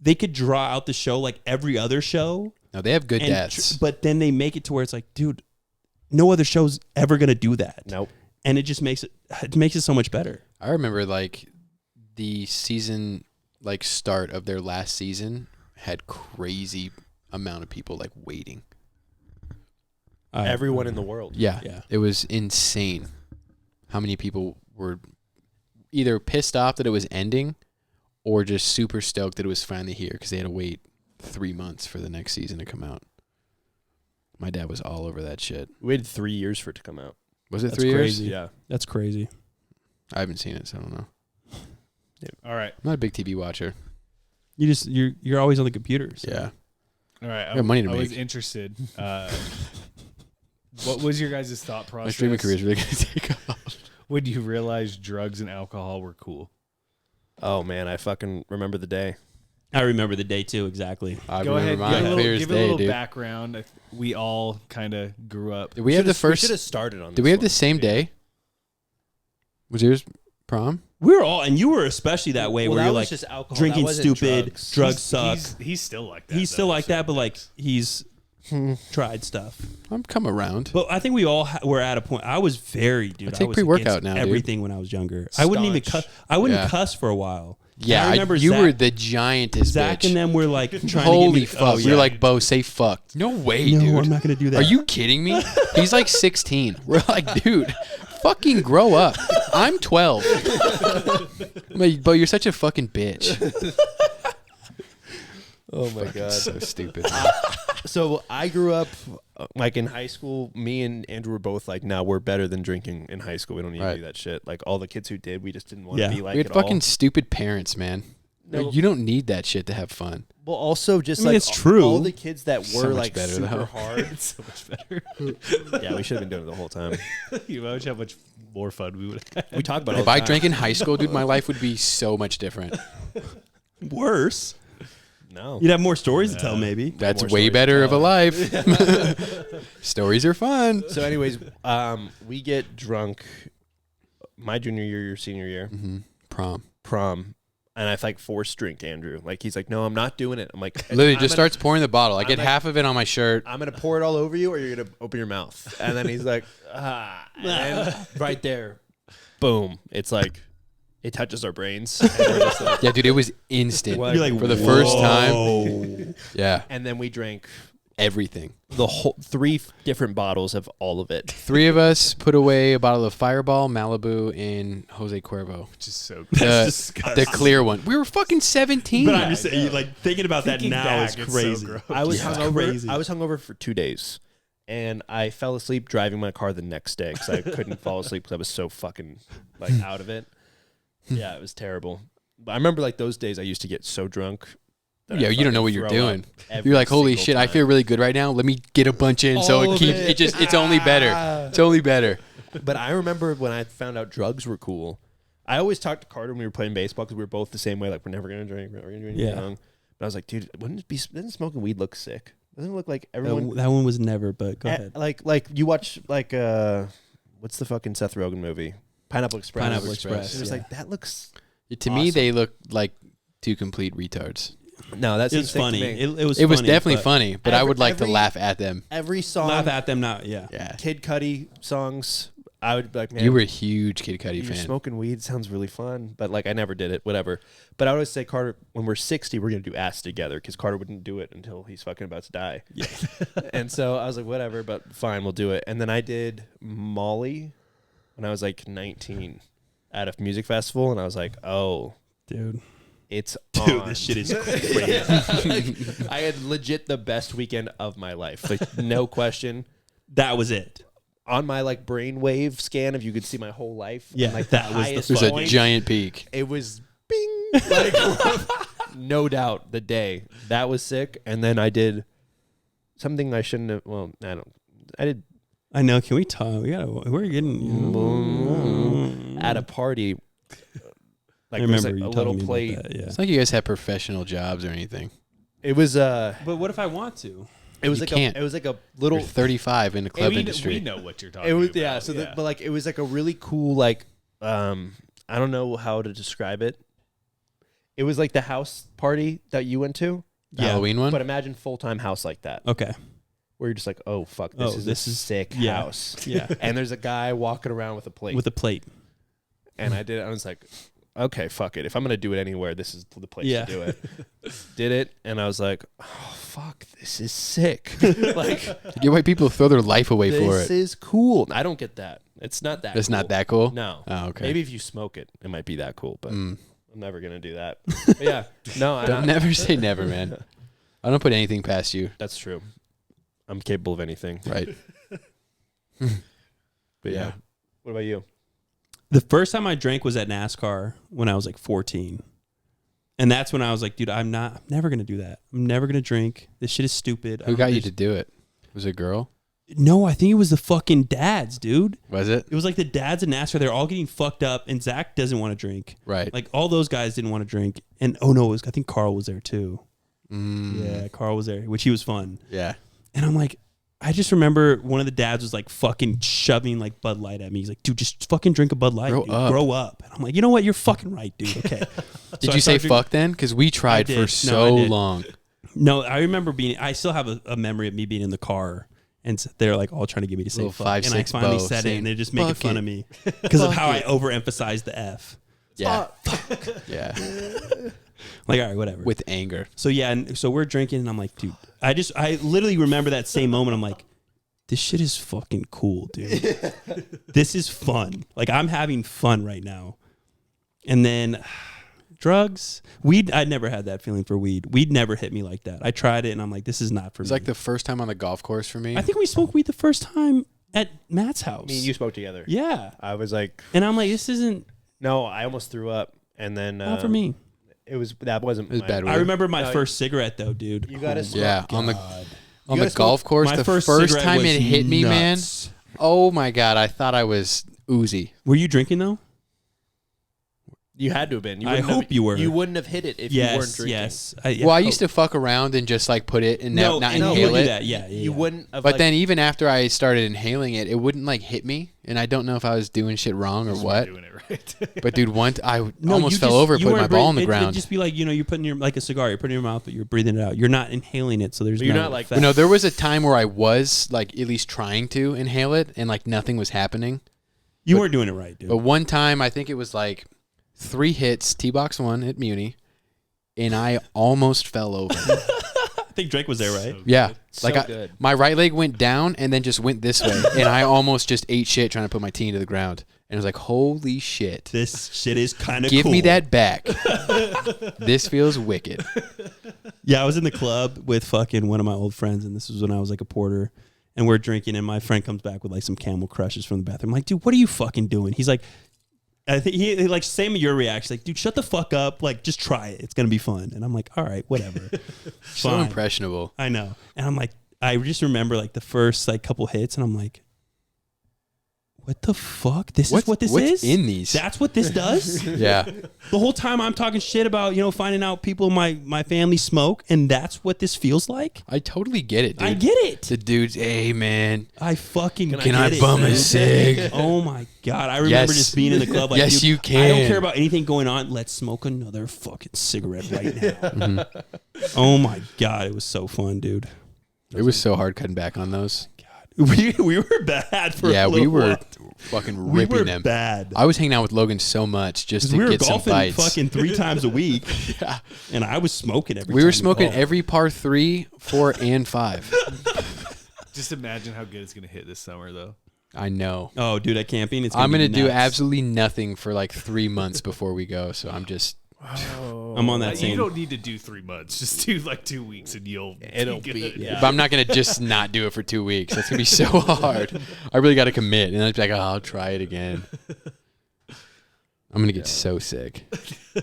[SPEAKER 2] they could draw out the show like every other show.
[SPEAKER 3] No, they have good
[SPEAKER 2] and
[SPEAKER 3] deaths.
[SPEAKER 2] but then they make it to where it's like, dude, no other show's ever gonna do that.
[SPEAKER 1] Nope.
[SPEAKER 2] And it just makes it so much better.
[SPEAKER 3] I remember like the season, like start of their last season had crazy amount of people like waiting.
[SPEAKER 1] Everyone in the world.
[SPEAKER 3] Yeah.
[SPEAKER 2] Yeah.
[SPEAKER 3] It was insane how many people were either pissed off that it was ending or just super stoked that it was finally here because they had to wait 3 months for the next season to come out. My dad was all over that shit.
[SPEAKER 1] We waited 3 years for it to come out.
[SPEAKER 3] Was it
[SPEAKER 2] That's
[SPEAKER 3] 3 years?
[SPEAKER 2] crazy.
[SPEAKER 1] Yeah.
[SPEAKER 2] That's crazy.
[SPEAKER 3] I haven't seen it, so I don't know.
[SPEAKER 4] All right.
[SPEAKER 3] I'm not a big TV watcher.
[SPEAKER 2] You're always on the computer. So.
[SPEAKER 3] Yeah.
[SPEAKER 4] All right.
[SPEAKER 3] got money to
[SPEAKER 4] I was
[SPEAKER 3] make.
[SPEAKER 4] interested. What was your guys' thought process?
[SPEAKER 3] My streaming career is really going to take off.
[SPEAKER 4] When you realized drugs and alcohol were cool?
[SPEAKER 1] Oh man, I fucking remember the day.
[SPEAKER 2] I remember the day too, exactly.
[SPEAKER 3] I
[SPEAKER 4] Go ahead.
[SPEAKER 3] remember mine clear as
[SPEAKER 4] Give a
[SPEAKER 3] day,
[SPEAKER 4] little
[SPEAKER 3] dude.
[SPEAKER 4] background. We all kind of grew up.
[SPEAKER 3] Did we have the
[SPEAKER 1] We
[SPEAKER 3] first?
[SPEAKER 1] should have started on.
[SPEAKER 3] Did we have the
[SPEAKER 1] this
[SPEAKER 3] same day? Was yours prom?
[SPEAKER 2] We were all, and you were especially that way,
[SPEAKER 1] Well,
[SPEAKER 2] where
[SPEAKER 1] that
[SPEAKER 2] you're
[SPEAKER 1] was
[SPEAKER 2] like
[SPEAKER 1] just alcohol.
[SPEAKER 2] drinking
[SPEAKER 1] That wasn't
[SPEAKER 2] stupid, drugs suck.
[SPEAKER 4] He's still like that.
[SPEAKER 2] He's still
[SPEAKER 4] though,
[SPEAKER 2] like
[SPEAKER 4] so
[SPEAKER 2] that, but like
[SPEAKER 4] that's-
[SPEAKER 2] he's tried stuff.
[SPEAKER 3] I'm come around.
[SPEAKER 2] But I think we all were at a point. I was very, dude.
[SPEAKER 3] I take
[SPEAKER 2] was
[SPEAKER 3] pre-workout
[SPEAKER 2] against
[SPEAKER 3] now, dude.
[SPEAKER 2] everything when I was younger. I wouldn't even
[SPEAKER 1] Staunch.
[SPEAKER 2] cuss. I wouldn't
[SPEAKER 3] Yeah.
[SPEAKER 2] cuss for a while.
[SPEAKER 3] Yeah,
[SPEAKER 2] I remember
[SPEAKER 3] you
[SPEAKER 2] Zach,
[SPEAKER 3] were the giantest
[SPEAKER 2] Zach
[SPEAKER 3] bitch.
[SPEAKER 2] and them were like trying
[SPEAKER 3] Holy
[SPEAKER 2] to get me.
[SPEAKER 3] fuck!
[SPEAKER 2] Oh,
[SPEAKER 3] You're
[SPEAKER 2] yeah.
[SPEAKER 3] like, Bo, say fuck. No way,
[SPEAKER 2] no,
[SPEAKER 3] dude.
[SPEAKER 2] I'm not gonna do that.
[SPEAKER 3] Are you kidding me? He's like 16. We're like, dude, fucking grow up. I'm 12. But you're such a fucking bitch.
[SPEAKER 1] Oh my God.
[SPEAKER 3] So stupid.
[SPEAKER 1] So I grew up like in high school. Me and Andrew were both like, "No, we're better than drinking in high school. We don't need to do that shit." Like all the kids who did, we just didn't want to be like.
[SPEAKER 3] We had fucking stupid parents, man.
[SPEAKER 1] No.
[SPEAKER 3] Like, you don't need that shit to have fun.
[SPEAKER 1] Well, also just
[SPEAKER 2] it's true.
[SPEAKER 1] All the kids that were
[SPEAKER 3] So much
[SPEAKER 1] like
[SPEAKER 3] better,
[SPEAKER 1] super
[SPEAKER 3] though.
[SPEAKER 1] hard.
[SPEAKER 4] It's so much better.
[SPEAKER 1] Yeah, we should have been doing it the whole time.
[SPEAKER 4] You imagine how much more fun we would have.
[SPEAKER 1] We talk about it.
[SPEAKER 3] If I drank in high school, dude, my life would be so much different.
[SPEAKER 2] Worse.
[SPEAKER 1] No.
[SPEAKER 2] You'd have more stories to tell, maybe.
[SPEAKER 3] That's
[SPEAKER 1] More
[SPEAKER 3] way
[SPEAKER 1] stories
[SPEAKER 3] better
[SPEAKER 1] to
[SPEAKER 3] of a life. Stories are fun.
[SPEAKER 1] So, anyways, we get drunk my junior year, your senior year, prom, and I like force drink Andrew. Like he's like, "No, I'm not doing it." I'm like,
[SPEAKER 3] Literally just starts pouring the bottle. I get
[SPEAKER 1] like,
[SPEAKER 3] half of it on my shirt.
[SPEAKER 1] I'm gonna pour it all over you, or you're gonna open your mouth. And then he's like, and right there, boom. It's like it touches our brains. And we're just like,
[SPEAKER 3] Yeah, dude, it was instant.
[SPEAKER 2] You're like,
[SPEAKER 3] for the first time. Yeah,
[SPEAKER 1] and then we drank
[SPEAKER 3] everything.
[SPEAKER 1] the whole 3 different bottles of all of it.
[SPEAKER 3] 3 of us put away a bottle of Fireball, Malibu, and Jose Cuervo.
[SPEAKER 4] Which is so
[SPEAKER 3] The clear one. We were fucking 17.
[SPEAKER 2] But I'm just saying, like thinking about that now
[SPEAKER 4] back,
[SPEAKER 2] is
[SPEAKER 4] it's
[SPEAKER 2] crazy.
[SPEAKER 4] so gross.
[SPEAKER 1] I was hungover.
[SPEAKER 2] crazy.
[SPEAKER 1] I was hungover for 2 days, and I fell asleep driving my car the next day because I couldn't fall asleep because I was so fucking like out of it. Yeah, it was terrible. But I remember like those days I used to get so drunk.
[SPEAKER 3] Yeah, you don't know what you're doing.
[SPEAKER 1] Every
[SPEAKER 3] You're like, holy
[SPEAKER 1] single
[SPEAKER 3] shit, I
[SPEAKER 1] time.
[SPEAKER 3] feel really good right now. Let me get a bunch in. So
[SPEAKER 1] All
[SPEAKER 3] it
[SPEAKER 1] of
[SPEAKER 3] keeps,
[SPEAKER 1] it.
[SPEAKER 3] it's only better. It's only better.
[SPEAKER 1] But I remember when I found out drugs were cool. I always talked to Carter when we were playing baseball because we were both the same way. Like, we're never going to drink. We're never going to do anything young. But I was like, dude, doesn't smoking weed look sick? Doesn't it look like everyone?
[SPEAKER 2] That one was never, but go ahead.
[SPEAKER 1] Like you watch like what's the fucking Seth Rogen movie? Pineapple Express.
[SPEAKER 2] Pineapple Express.
[SPEAKER 1] It was
[SPEAKER 2] yeah.
[SPEAKER 1] like that looks.
[SPEAKER 3] To me, they look like 2 complete retards.
[SPEAKER 1] No, that's
[SPEAKER 2] It was funny. It was.
[SPEAKER 3] It was
[SPEAKER 2] funny,
[SPEAKER 3] definitely
[SPEAKER 2] but
[SPEAKER 3] funny, but I would like to
[SPEAKER 1] every-
[SPEAKER 3] laugh at them.
[SPEAKER 1] Every song.
[SPEAKER 2] Laugh at them now. Yeah.
[SPEAKER 3] Yeah.
[SPEAKER 1] Kid Cudi songs. I would be like, man,
[SPEAKER 3] You were a huge Kid Cudi
[SPEAKER 1] you're
[SPEAKER 3] fan.
[SPEAKER 1] smoking weed sounds really fun, but like I never did it. Whatever. But I always say, Carter, when we're 60, we're gonna do acid together because Carter wouldn't do it until he's fucking about to die.
[SPEAKER 2] Yeah.
[SPEAKER 1] And so I was like, whatever, but fine, we'll do it. And then I did Molly when I was like 19 at a music festival, and I was like, oh,
[SPEAKER 2] Dude.
[SPEAKER 1] it's
[SPEAKER 2] Dude,
[SPEAKER 1] on.
[SPEAKER 2] this shit is crazy.
[SPEAKER 1] Like, I had legit the best weekend of my life, like no question.
[SPEAKER 2] That was it.
[SPEAKER 1] On my like brainwave scan, if you could see my whole life,
[SPEAKER 2] Yeah,
[SPEAKER 1] like
[SPEAKER 2] that was the
[SPEAKER 1] highest
[SPEAKER 3] There's a
[SPEAKER 1] point,
[SPEAKER 3] giant peak.
[SPEAKER 1] it was bing, like no doubt the day that was sick. And then I did something I shouldn't have. Well, I did
[SPEAKER 2] I know. Can we talk? We're getting
[SPEAKER 1] at a party. Like
[SPEAKER 2] I remember
[SPEAKER 1] there's,
[SPEAKER 2] you
[SPEAKER 1] like, a
[SPEAKER 2] telling
[SPEAKER 1] little
[SPEAKER 2] me
[SPEAKER 1] plate.
[SPEAKER 2] about that. Yeah.
[SPEAKER 3] It's like you guys have professional jobs or anything.
[SPEAKER 1] It was
[SPEAKER 2] But what if I want to?
[SPEAKER 1] it was
[SPEAKER 3] You
[SPEAKER 1] like
[SPEAKER 3] can't.
[SPEAKER 1] it was like a little.
[SPEAKER 3] You're 35 in the club industry.
[SPEAKER 4] We know what you're talking
[SPEAKER 1] It was
[SPEAKER 4] about.
[SPEAKER 1] yeah. So but like it was like a really cool like I don't know how to describe it. It was like the house party that you went to,
[SPEAKER 3] The Halloween one?
[SPEAKER 1] but imagine full-time house like that,
[SPEAKER 2] Okay.
[SPEAKER 1] where you're just like, oh fuck, this is a sick
[SPEAKER 2] yeah.
[SPEAKER 1] house.
[SPEAKER 2] Yeah.
[SPEAKER 1] And there's a guy walking around with a plate.
[SPEAKER 2] With a plate.
[SPEAKER 1] And I did it. I was like, okay, fuck it. If I'm gonna do it anywhere, this is the place
[SPEAKER 2] Yeah.
[SPEAKER 1] to do it. Did it, and I was like, oh fuck, this is sick. Like
[SPEAKER 3] You get why people throw their life away for
[SPEAKER 1] this
[SPEAKER 3] it.
[SPEAKER 1] is cool. I don't get that. It's not that.
[SPEAKER 3] It's
[SPEAKER 1] cool.
[SPEAKER 3] not that cool?
[SPEAKER 1] No.
[SPEAKER 3] Oh, okay.
[SPEAKER 1] Maybe if you smoke it, it might be that cool. But
[SPEAKER 3] Mm.
[SPEAKER 1] I'm never gonna do that. But yeah, no,
[SPEAKER 3] Don't never say never, man. I don't put anything past you.
[SPEAKER 1] that's true. I'm capable of anything.
[SPEAKER 3] Right.
[SPEAKER 1] But yeah.
[SPEAKER 3] Yeah.
[SPEAKER 1] What about you?
[SPEAKER 2] The first time I drank was at NASCAR when I was like 14. And that's when I was like, dude, I'm never going to do that. I'm never going to drink. This shit is stupid.
[SPEAKER 3] Who got you to do it? Was it a girl?
[SPEAKER 2] No, I think it was the fucking dads, dude.
[SPEAKER 3] Was it?
[SPEAKER 2] It was like the dads in NASCAR. They're all getting fucked up, and Zach doesn't want to drink.
[SPEAKER 3] Right.
[SPEAKER 2] Like all those guys didn't want to drink. And oh no, I think Carl was there too.
[SPEAKER 3] Mm.
[SPEAKER 2] Yeah, Carl was there, which he was fun.
[SPEAKER 3] Yeah.
[SPEAKER 2] And I'm like, I just remember one of the dads was like fucking shoving like Bud Light at me. He's like, dude, just fucking drink a Bud Light.
[SPEAKER 3] Grow
[SPEAKER 2] dude.
[SPEAKER 3] up.
[SPEAKER 2] Grow up. And I'm like, you know what? You're fucking right, dude. Okay.
[SPEAKER 3] Did
[SPEAKER 2] So I
[SPEAKER 3] you say
[SPEAKER 2] started
[SPEAKER 3] fuck then? Because we tried
[SPEAKER 2] I
[SPEAKER 3] for
[SPEAKER 2] did.
[SPEAKER 3] so
[SPEAKER 2] No, I did.
[SPEAKER 3] long.
[SPEAKER 2] No, I remember I still have a memory of me being in the car and they're like all trying to get me to say
[SPEAKER 3] Little
[SPEAKER 2] fuck.
[SPEAKER 3] 5'6"
[SPEAKER 2] And I finally
[SPEAKER 3] Bo
[SPEAKER 2] said it
[SPEAKER 3] saying,
[SPEAKER 2] and they're just making
[SPEAKER 3] "Fuck
[SPEAKER 2] fun
[SPEAKER 3] it.
[SPEAKER 2] of me because of
[SPEAKER 3] Fuck
[SPEAKER 2] how
[SPEAKER 3] it."
[SPEAKER 2] I overemphasized the F.
[SPEAKER 3] Yeah. Yeah.
[SPEAKER 2] Like, all right, whatever.
[SPEAKER 3] With anger.
[SPEAKER 2] So yeah, and so we're drinking and I'm like, dude, I literally remember that same moment. I'm like, this shit is fucking cool, dude. This is fun. Like I'm having fun right now. And then drugs, weed. I never had that feeling for weed. Weed never hit me like that. I tried it and I'm like, this is not for me.
[SPEAKER 3] It was like the first time on the golf course for me.
[SPEAKER 2] I think we smoked weed the first time at Matt's house.
[SPEAKER 1] Me and you spoke together.
[SPEAKER 2] Yeah.
[SPEAKER 1] I was like,
[SPEAKER 2] and I'm like, this isn't.
[SPEAKER 1] No, I almost threw up, and then
[SPEAKER 2] Not for me.
[SPEAKER 1] It was bad.
[SPEAKER 2] I remember my first cigarette though, dude.
[SPEAKER 1] You gotta
[SPEAKER 3] on the golf course. The first time it hit me, man. Oh my god! I thought I was oozy.
[SPEAKER 2] Were you drinking though?
[SPEAKER 1] You had to have been.
[SPEAKER 2] I hope you were.
[SPEAKER 1] You wouldn't have hit it if you weren't drinking.
[SPEAKER 2] Yes.
[SPEAKER 3] I used to fuck around and just like put it and not inhale it.
[SPEAKER 2] That. Yeah,
[SPEAKER 1] you wouldn't have.
[SPEAKER 3] But then even after I started inhaling it, it wouldn't like hit me, and I don't know if I was doing shit wrong or what.
[SPEAKER 4] Doing it right.
[SPEAKER 3] But dude, once I almost fell over, putting my ball on the ground.
[SPEAKER 2] It'd just be like you're putting your like a cigar, you're putting it in your mouth, but you're breathing it out. You're not inhaling it, so there's
[SPEAKER 1] you're not like.
[SPEAKER 3] Effect. No, there was a time where I was like at least trying to inhale it, and like nothing was happening.
[SPEAKER 2] You weren't doing it right, dude.
[SPEAKER 3] But one time, I think it was like 3 hits, T-box 1 at Muni, and I almost fell over.
[SPEAKER 2] I think Drake was there, right?
[SPEAKER 3] So yeah. Good. My right leg went down and then just went this way, and I almost just ate shit trying to put my tea into the ground. And I was like, holy shit.
[SPEAKER 2] This shit is kind of cool.
[SPEAKER 3] Give me that back. This feels wicked.
[SPEAKER 2] Yeah, I was in the club with fucking one of my old friends, and this was when I was like a porter, and we're drinking, and my friend comes back with like some Camel Crushes from the bathroom. I'm like, dude, what are you fucking doing? He's like, I think he like same your reaction, like, dude, shut the fuck up, like just try it, it's gonna be fun. And I'm like, all right, whatever.
[SPEAKER 3] So impressionable.
[SPEAKER 2] I know. And I'm like, I just remember like the first like couple hits, and I'm like, what the fuck? This is what this is?
[SPEAKER 3] What's in these?
[SPEAKER 2] That's what this does?
[SPEAKER 3] Yeah.
[SPEAKER 2] The whole time I'm talking shit about, finding out people in my family smoke, and that's what this feels like?
[SPEAKER 3] I totally get it, dude.
[SPEAKER 2] I get it.
[SPEAKER 3] The dude's, hey, man.
[SPEAKER 2] I fucking
[SPEAKER 3] Can I bum a cig?
[SPEAKER 2] Oh, my God. I remember just being in the club like,
[SPEAKER 3] yes,
[SPEAKER 2] dude,
[SPEAKER 3] you can.
[SPEAKER 2] I don't care about anything going on. Let's smoke another fucking cigarette right now. Mm-hmm. Oh, my God. It was so fun, dude.
[SPEAKER 3] It was so hard cutting back on those.
[SPEAKER 2] We were bad for a little
[SPEAKER 3] we were
[SPEAKER 2] while.
[SPEAKER 3] Fucking ripping them.
[SPEAKER 2] Bad.
[SPEAKER 3] I was hanging out with Logan so much just to get some bites.
[SPEAKER 2] We were golfing fucking 3 times a week. Yeah. And I was smoking every time.
[SPEAKER 3] We were smoking every par 3, 4, and 5.
[SPEAKER 4] Just imagine how good it's going to hit this summer, though.
[SPEAKER 3] I know.
[SPEAKER 2] Oh, dude, at camping,
[SPEAKER 3] I'm going to do absolutely nothing for like 3 months before we go, so I'm just...
[SPEAKER 2] I'm on that same.
[SPEAKER 4] You don't need to do 3 months. Just do like 2 weeks and it'll be good.
[SPEAKER 3] Yeah. But I'm not going to just not do it for 2 weeks. That's going to be so hard. I really got to commit. And I'd be like, I'll try it again. I'm going to get so sick.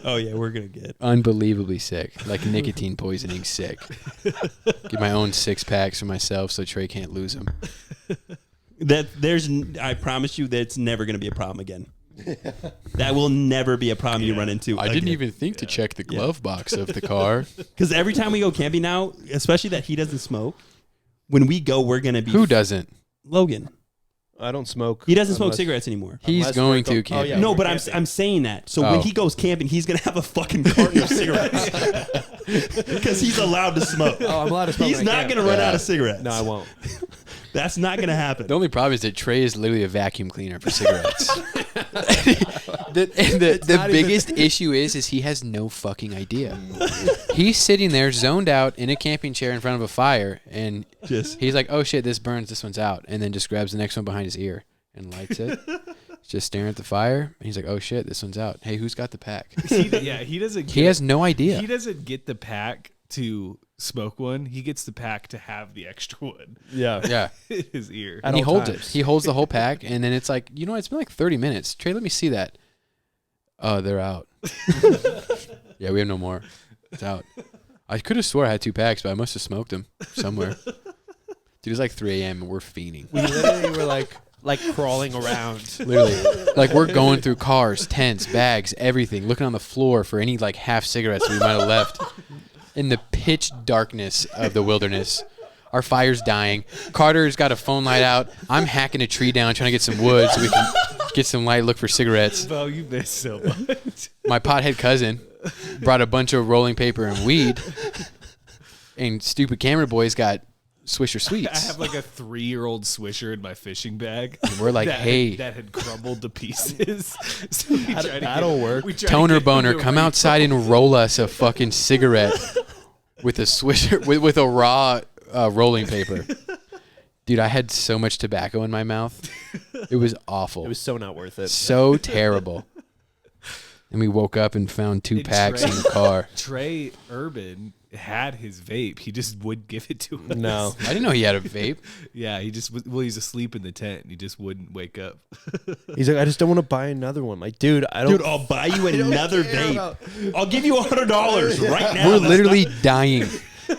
[SPEAKER 2] Oh, yeah, we're going to get
[SPEAKER 3] unbelievably sick. Like nicotine poisoning sick. Get my own 6-packs for myself so Trey can't lose them.
[SPEAKER 2] I promise you that's never going to be a problem again. That will never be a problem you run into.
[SPEAKER 3] I didn't even think to check the glove box of the car.
[SPEAKER 2] Because every time we go camping now, especially that he doesn't smoke, when we go, we're going to be...
[SPEAKER 3] Who doesn't?
[SPEAKER 2] Logan.
[SPEAKER 1] I don't smoke.
[SPEAKER 2] He doesn't smoke cigarettes anymore.
[SPEAKER 3] He's going to camping.
[SPEAKER 1] Oh, yeah,
[SPEAKER 2] no, but I'm saying that. So when he goes camping, he's going to have a fucking carton of cigarettes. Because he's allowed to smoke.
[SPEAKER 1] Oh, I'm allowed to smoke.
[SPEAKER 2] He's not going to run out of cigarettes.
[SPEAKER 1] No, I won't.
[SPEAKER 2] That's not going to happen.
[SPEAKER 3] The only problem is that Trey is literally a vacuum cleaner for cigarettes. The biggest issue is he has no fucking idea. He's sitting there zoned out in a camping chair in front of a fire, and he's like, oh shit, this burns, this one's out, and then just grabs the next one behind his ear and lights it. Just staring at the fire, and he's like, oh shit, this one's out. Hey, who's got the pack?
[SPEAKER 4] He doesn't.
[SPEAKER 3] He has no idea.
[SPEAKER 4] He doesn't get the pack to smoke one. He gets the pack to have the extra one.
[SPEAKER 3] Yeah.
[SPEAKER 4] In his ear.
[SPEAKER 3] And he holds it. He holds the whole pack, and then it's like, it's been like 30 minutes. Trey, let me see that. Oh, they're out. Yeah, we have no more. It's out. I could have swore I had 2 packs, but I must have smoked them somewhere. Dude, it's like 3 a.m. and we're fiending.
[SPEAKER 1] We literally were like crawling around.
[SPEAKER 3] Literally. Like we're going through cars, tents, bags, everything, looking on the floor for any like half cigarettes we might have left. In the pitch darkness of the wilderness. Our fire's dying. Carter's got a phone light out. I'm hacking a tree down trying to get some wood so we can get some light, look for cigarettes.
[SPEAKER 4] Bo, you missed so much.
[SPEAKER 3] My pothead cousin brought a bunch of rolling paper and weed. And stupid camera boy's got Swisher Sweets.
[SPEAKER 4] I have like a 3-year-old Swisher in my fishing bag.
[SPEAKER 3] And we're like,
[SPEAKER 4] that had crumbled to pieces. So
[SPEAKER 1] that'll work.
[SPEAKER 3] Toner boner, come outside and roll us a fucking cigarette with a Swisher with a raw rolling paper. Dude, I had so much tobacco in my mouth. It was awful.
[SPEAKER 1] It was so not worth it.
[SPEAKER 3] So terrible. And we woke up and found 2 packs in the car.
[SPEAKER 4] Trey Urban had his vape. He just wouldn't give it to us.
[SPEAKER 1] No.
[SPEAKER 3] I didn't know he had a vape.
[SPEAKER 4] Yeah, he's asleep in the tent and he just wouldn't wake up.
[SPEAKER 1] He's like, I just don't want to buy another one. Like, dude,
[SPEAKER 2] I'll buy you another vape. I'll give you $100 right now.
[SPEAKER 3] We're literally dying.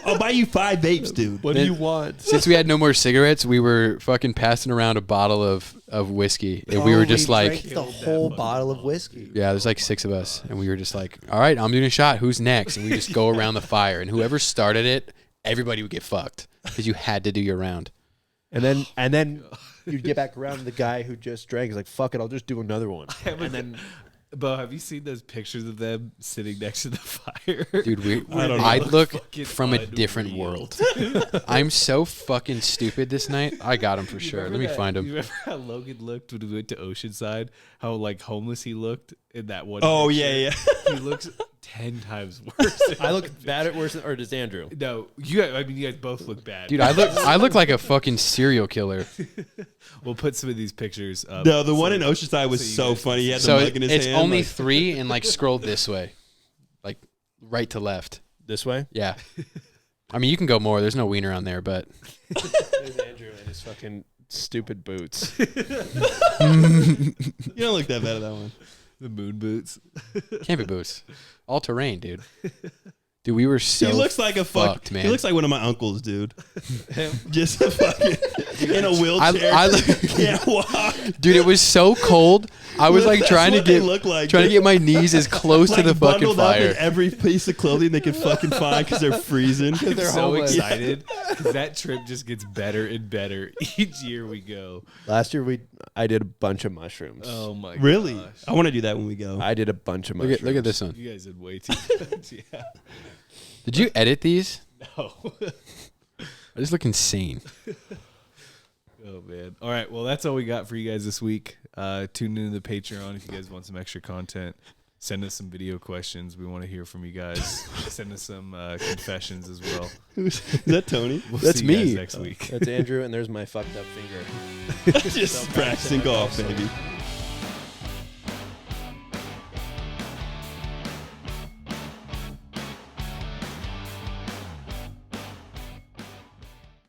[SPEAKER 2] I'll buy you 5 vapes, dude.
[SPEAKER 1] What do you want?
[SPEAKER 3] Since we had no more cigarettes, we were fucking passing around a bottle of whiskey. And we were just like...
[SPEAKER 1] the whole bottle of whiskey.
[SPEAKER 3] Yeah, there's like 6 of us. And we were just like, all right, I'm doing a shot. Who's next? And we just go around the fire. And whoever started it, everybody would get fucked. Because you had to do your round.
[SPEAKER 1] And then you'd get back around to the guy who just drank. He's like, fuck it, I'll just do another one.
[SPEAKER 4] And then... Bo, have you seen those pictures of them sitting next to the fire?
[SPEAKER 3] Dude, I look from a different world. I'm so fucking stupid this night. I got him for sure. Let me find him.
[SPEAKER 4] You remember how Logan looked when we went to Oceanside? How like homeless he looked in that one
[SPEAKER 2] Oh,
[SPEAKER 4] picture?
[SPEAKER 2] yeah.
[SPEAKER 4] He looks 10 times worse.
[SPEAKER 1] I look bad at worse, or does Andrew?
[SPEAKER 4] No, you guys both look bad.
[SPEAKER 3] Dude, I look like a fucking serial killer.
[SPEAKER 4] We'll put some of these pictures up.
[SPEAKER 2] No, the one in Oceanside was so funny. He had the mug in his hand.
[SPEAKER 3] It's only 3 and like scroll this way. Like right to left.
[SPEAKER 1] This way?
[SPEAKER 3] Yeah. I mean, you can go more. There's no wiener on there, but...
[SPEAKER 1] There's Andrew and his fucking stupid boots.
[SPEAKER 2] You don't look that bad at that one.
[SPEAKER 4] The moon boots.
[SPEAKER 3] Can't be boots. All terrain, dude. Dude, we were so
[SPEAKER 2] He looks like a fucked,
[SPEAKER 3] man.
[SPEAKER 2] He looks like one of my uncles, dude. Just a fucking in a wheelchair. Can't walk.
[SPEAKER 3] Dude, it was so cold. I was like trying to get my knees as close to the fucking
[SPEAKER 2] bundled up
[SPEAKER 3] fire.
[SPEAKER 2] in every piece of clothing they could fucking find because they're freezing.
[SPEAKER 4] They're so excited because that trip just gets better and better each year we go.
[SPEAKER 1] Last year I did a bunch of mushrooms.
[SPEAKER 4] Oh my
[SPEAKER 2] Really?
[SPEAKER 4] gosh.
[SPEAKER 2] I want to do that when we go.
[SPEAKER 1] I did a bunch of mushrooms.
[SPEAKER 3] Look at this one.
[SPEAKER 4] You guys did way too much. Yeah.
[SPEAKER 3] Did you edit these?
[SPEAKER 4] No.
[SPEAKER 3] I just look insane.
[SPEAKER 4] Oh man. All right. Well, that's all we got for you guys this week. Tune into the Patreon if you guys want some extra content. Send us some video questions. We want to hear from you guys. Send us some confessions as well.
[SPEAKER 2] Is that Tony?
[SPEAKER 3] That's
[SPEAKER 4] see you guys
[SPEAKER 3] me.
[SPEAKER 4] next week.
[SPEAKER 1] That's Andrew, and there's my fucked up finger.
[SPEAKER 2] Just practicing golf, baby.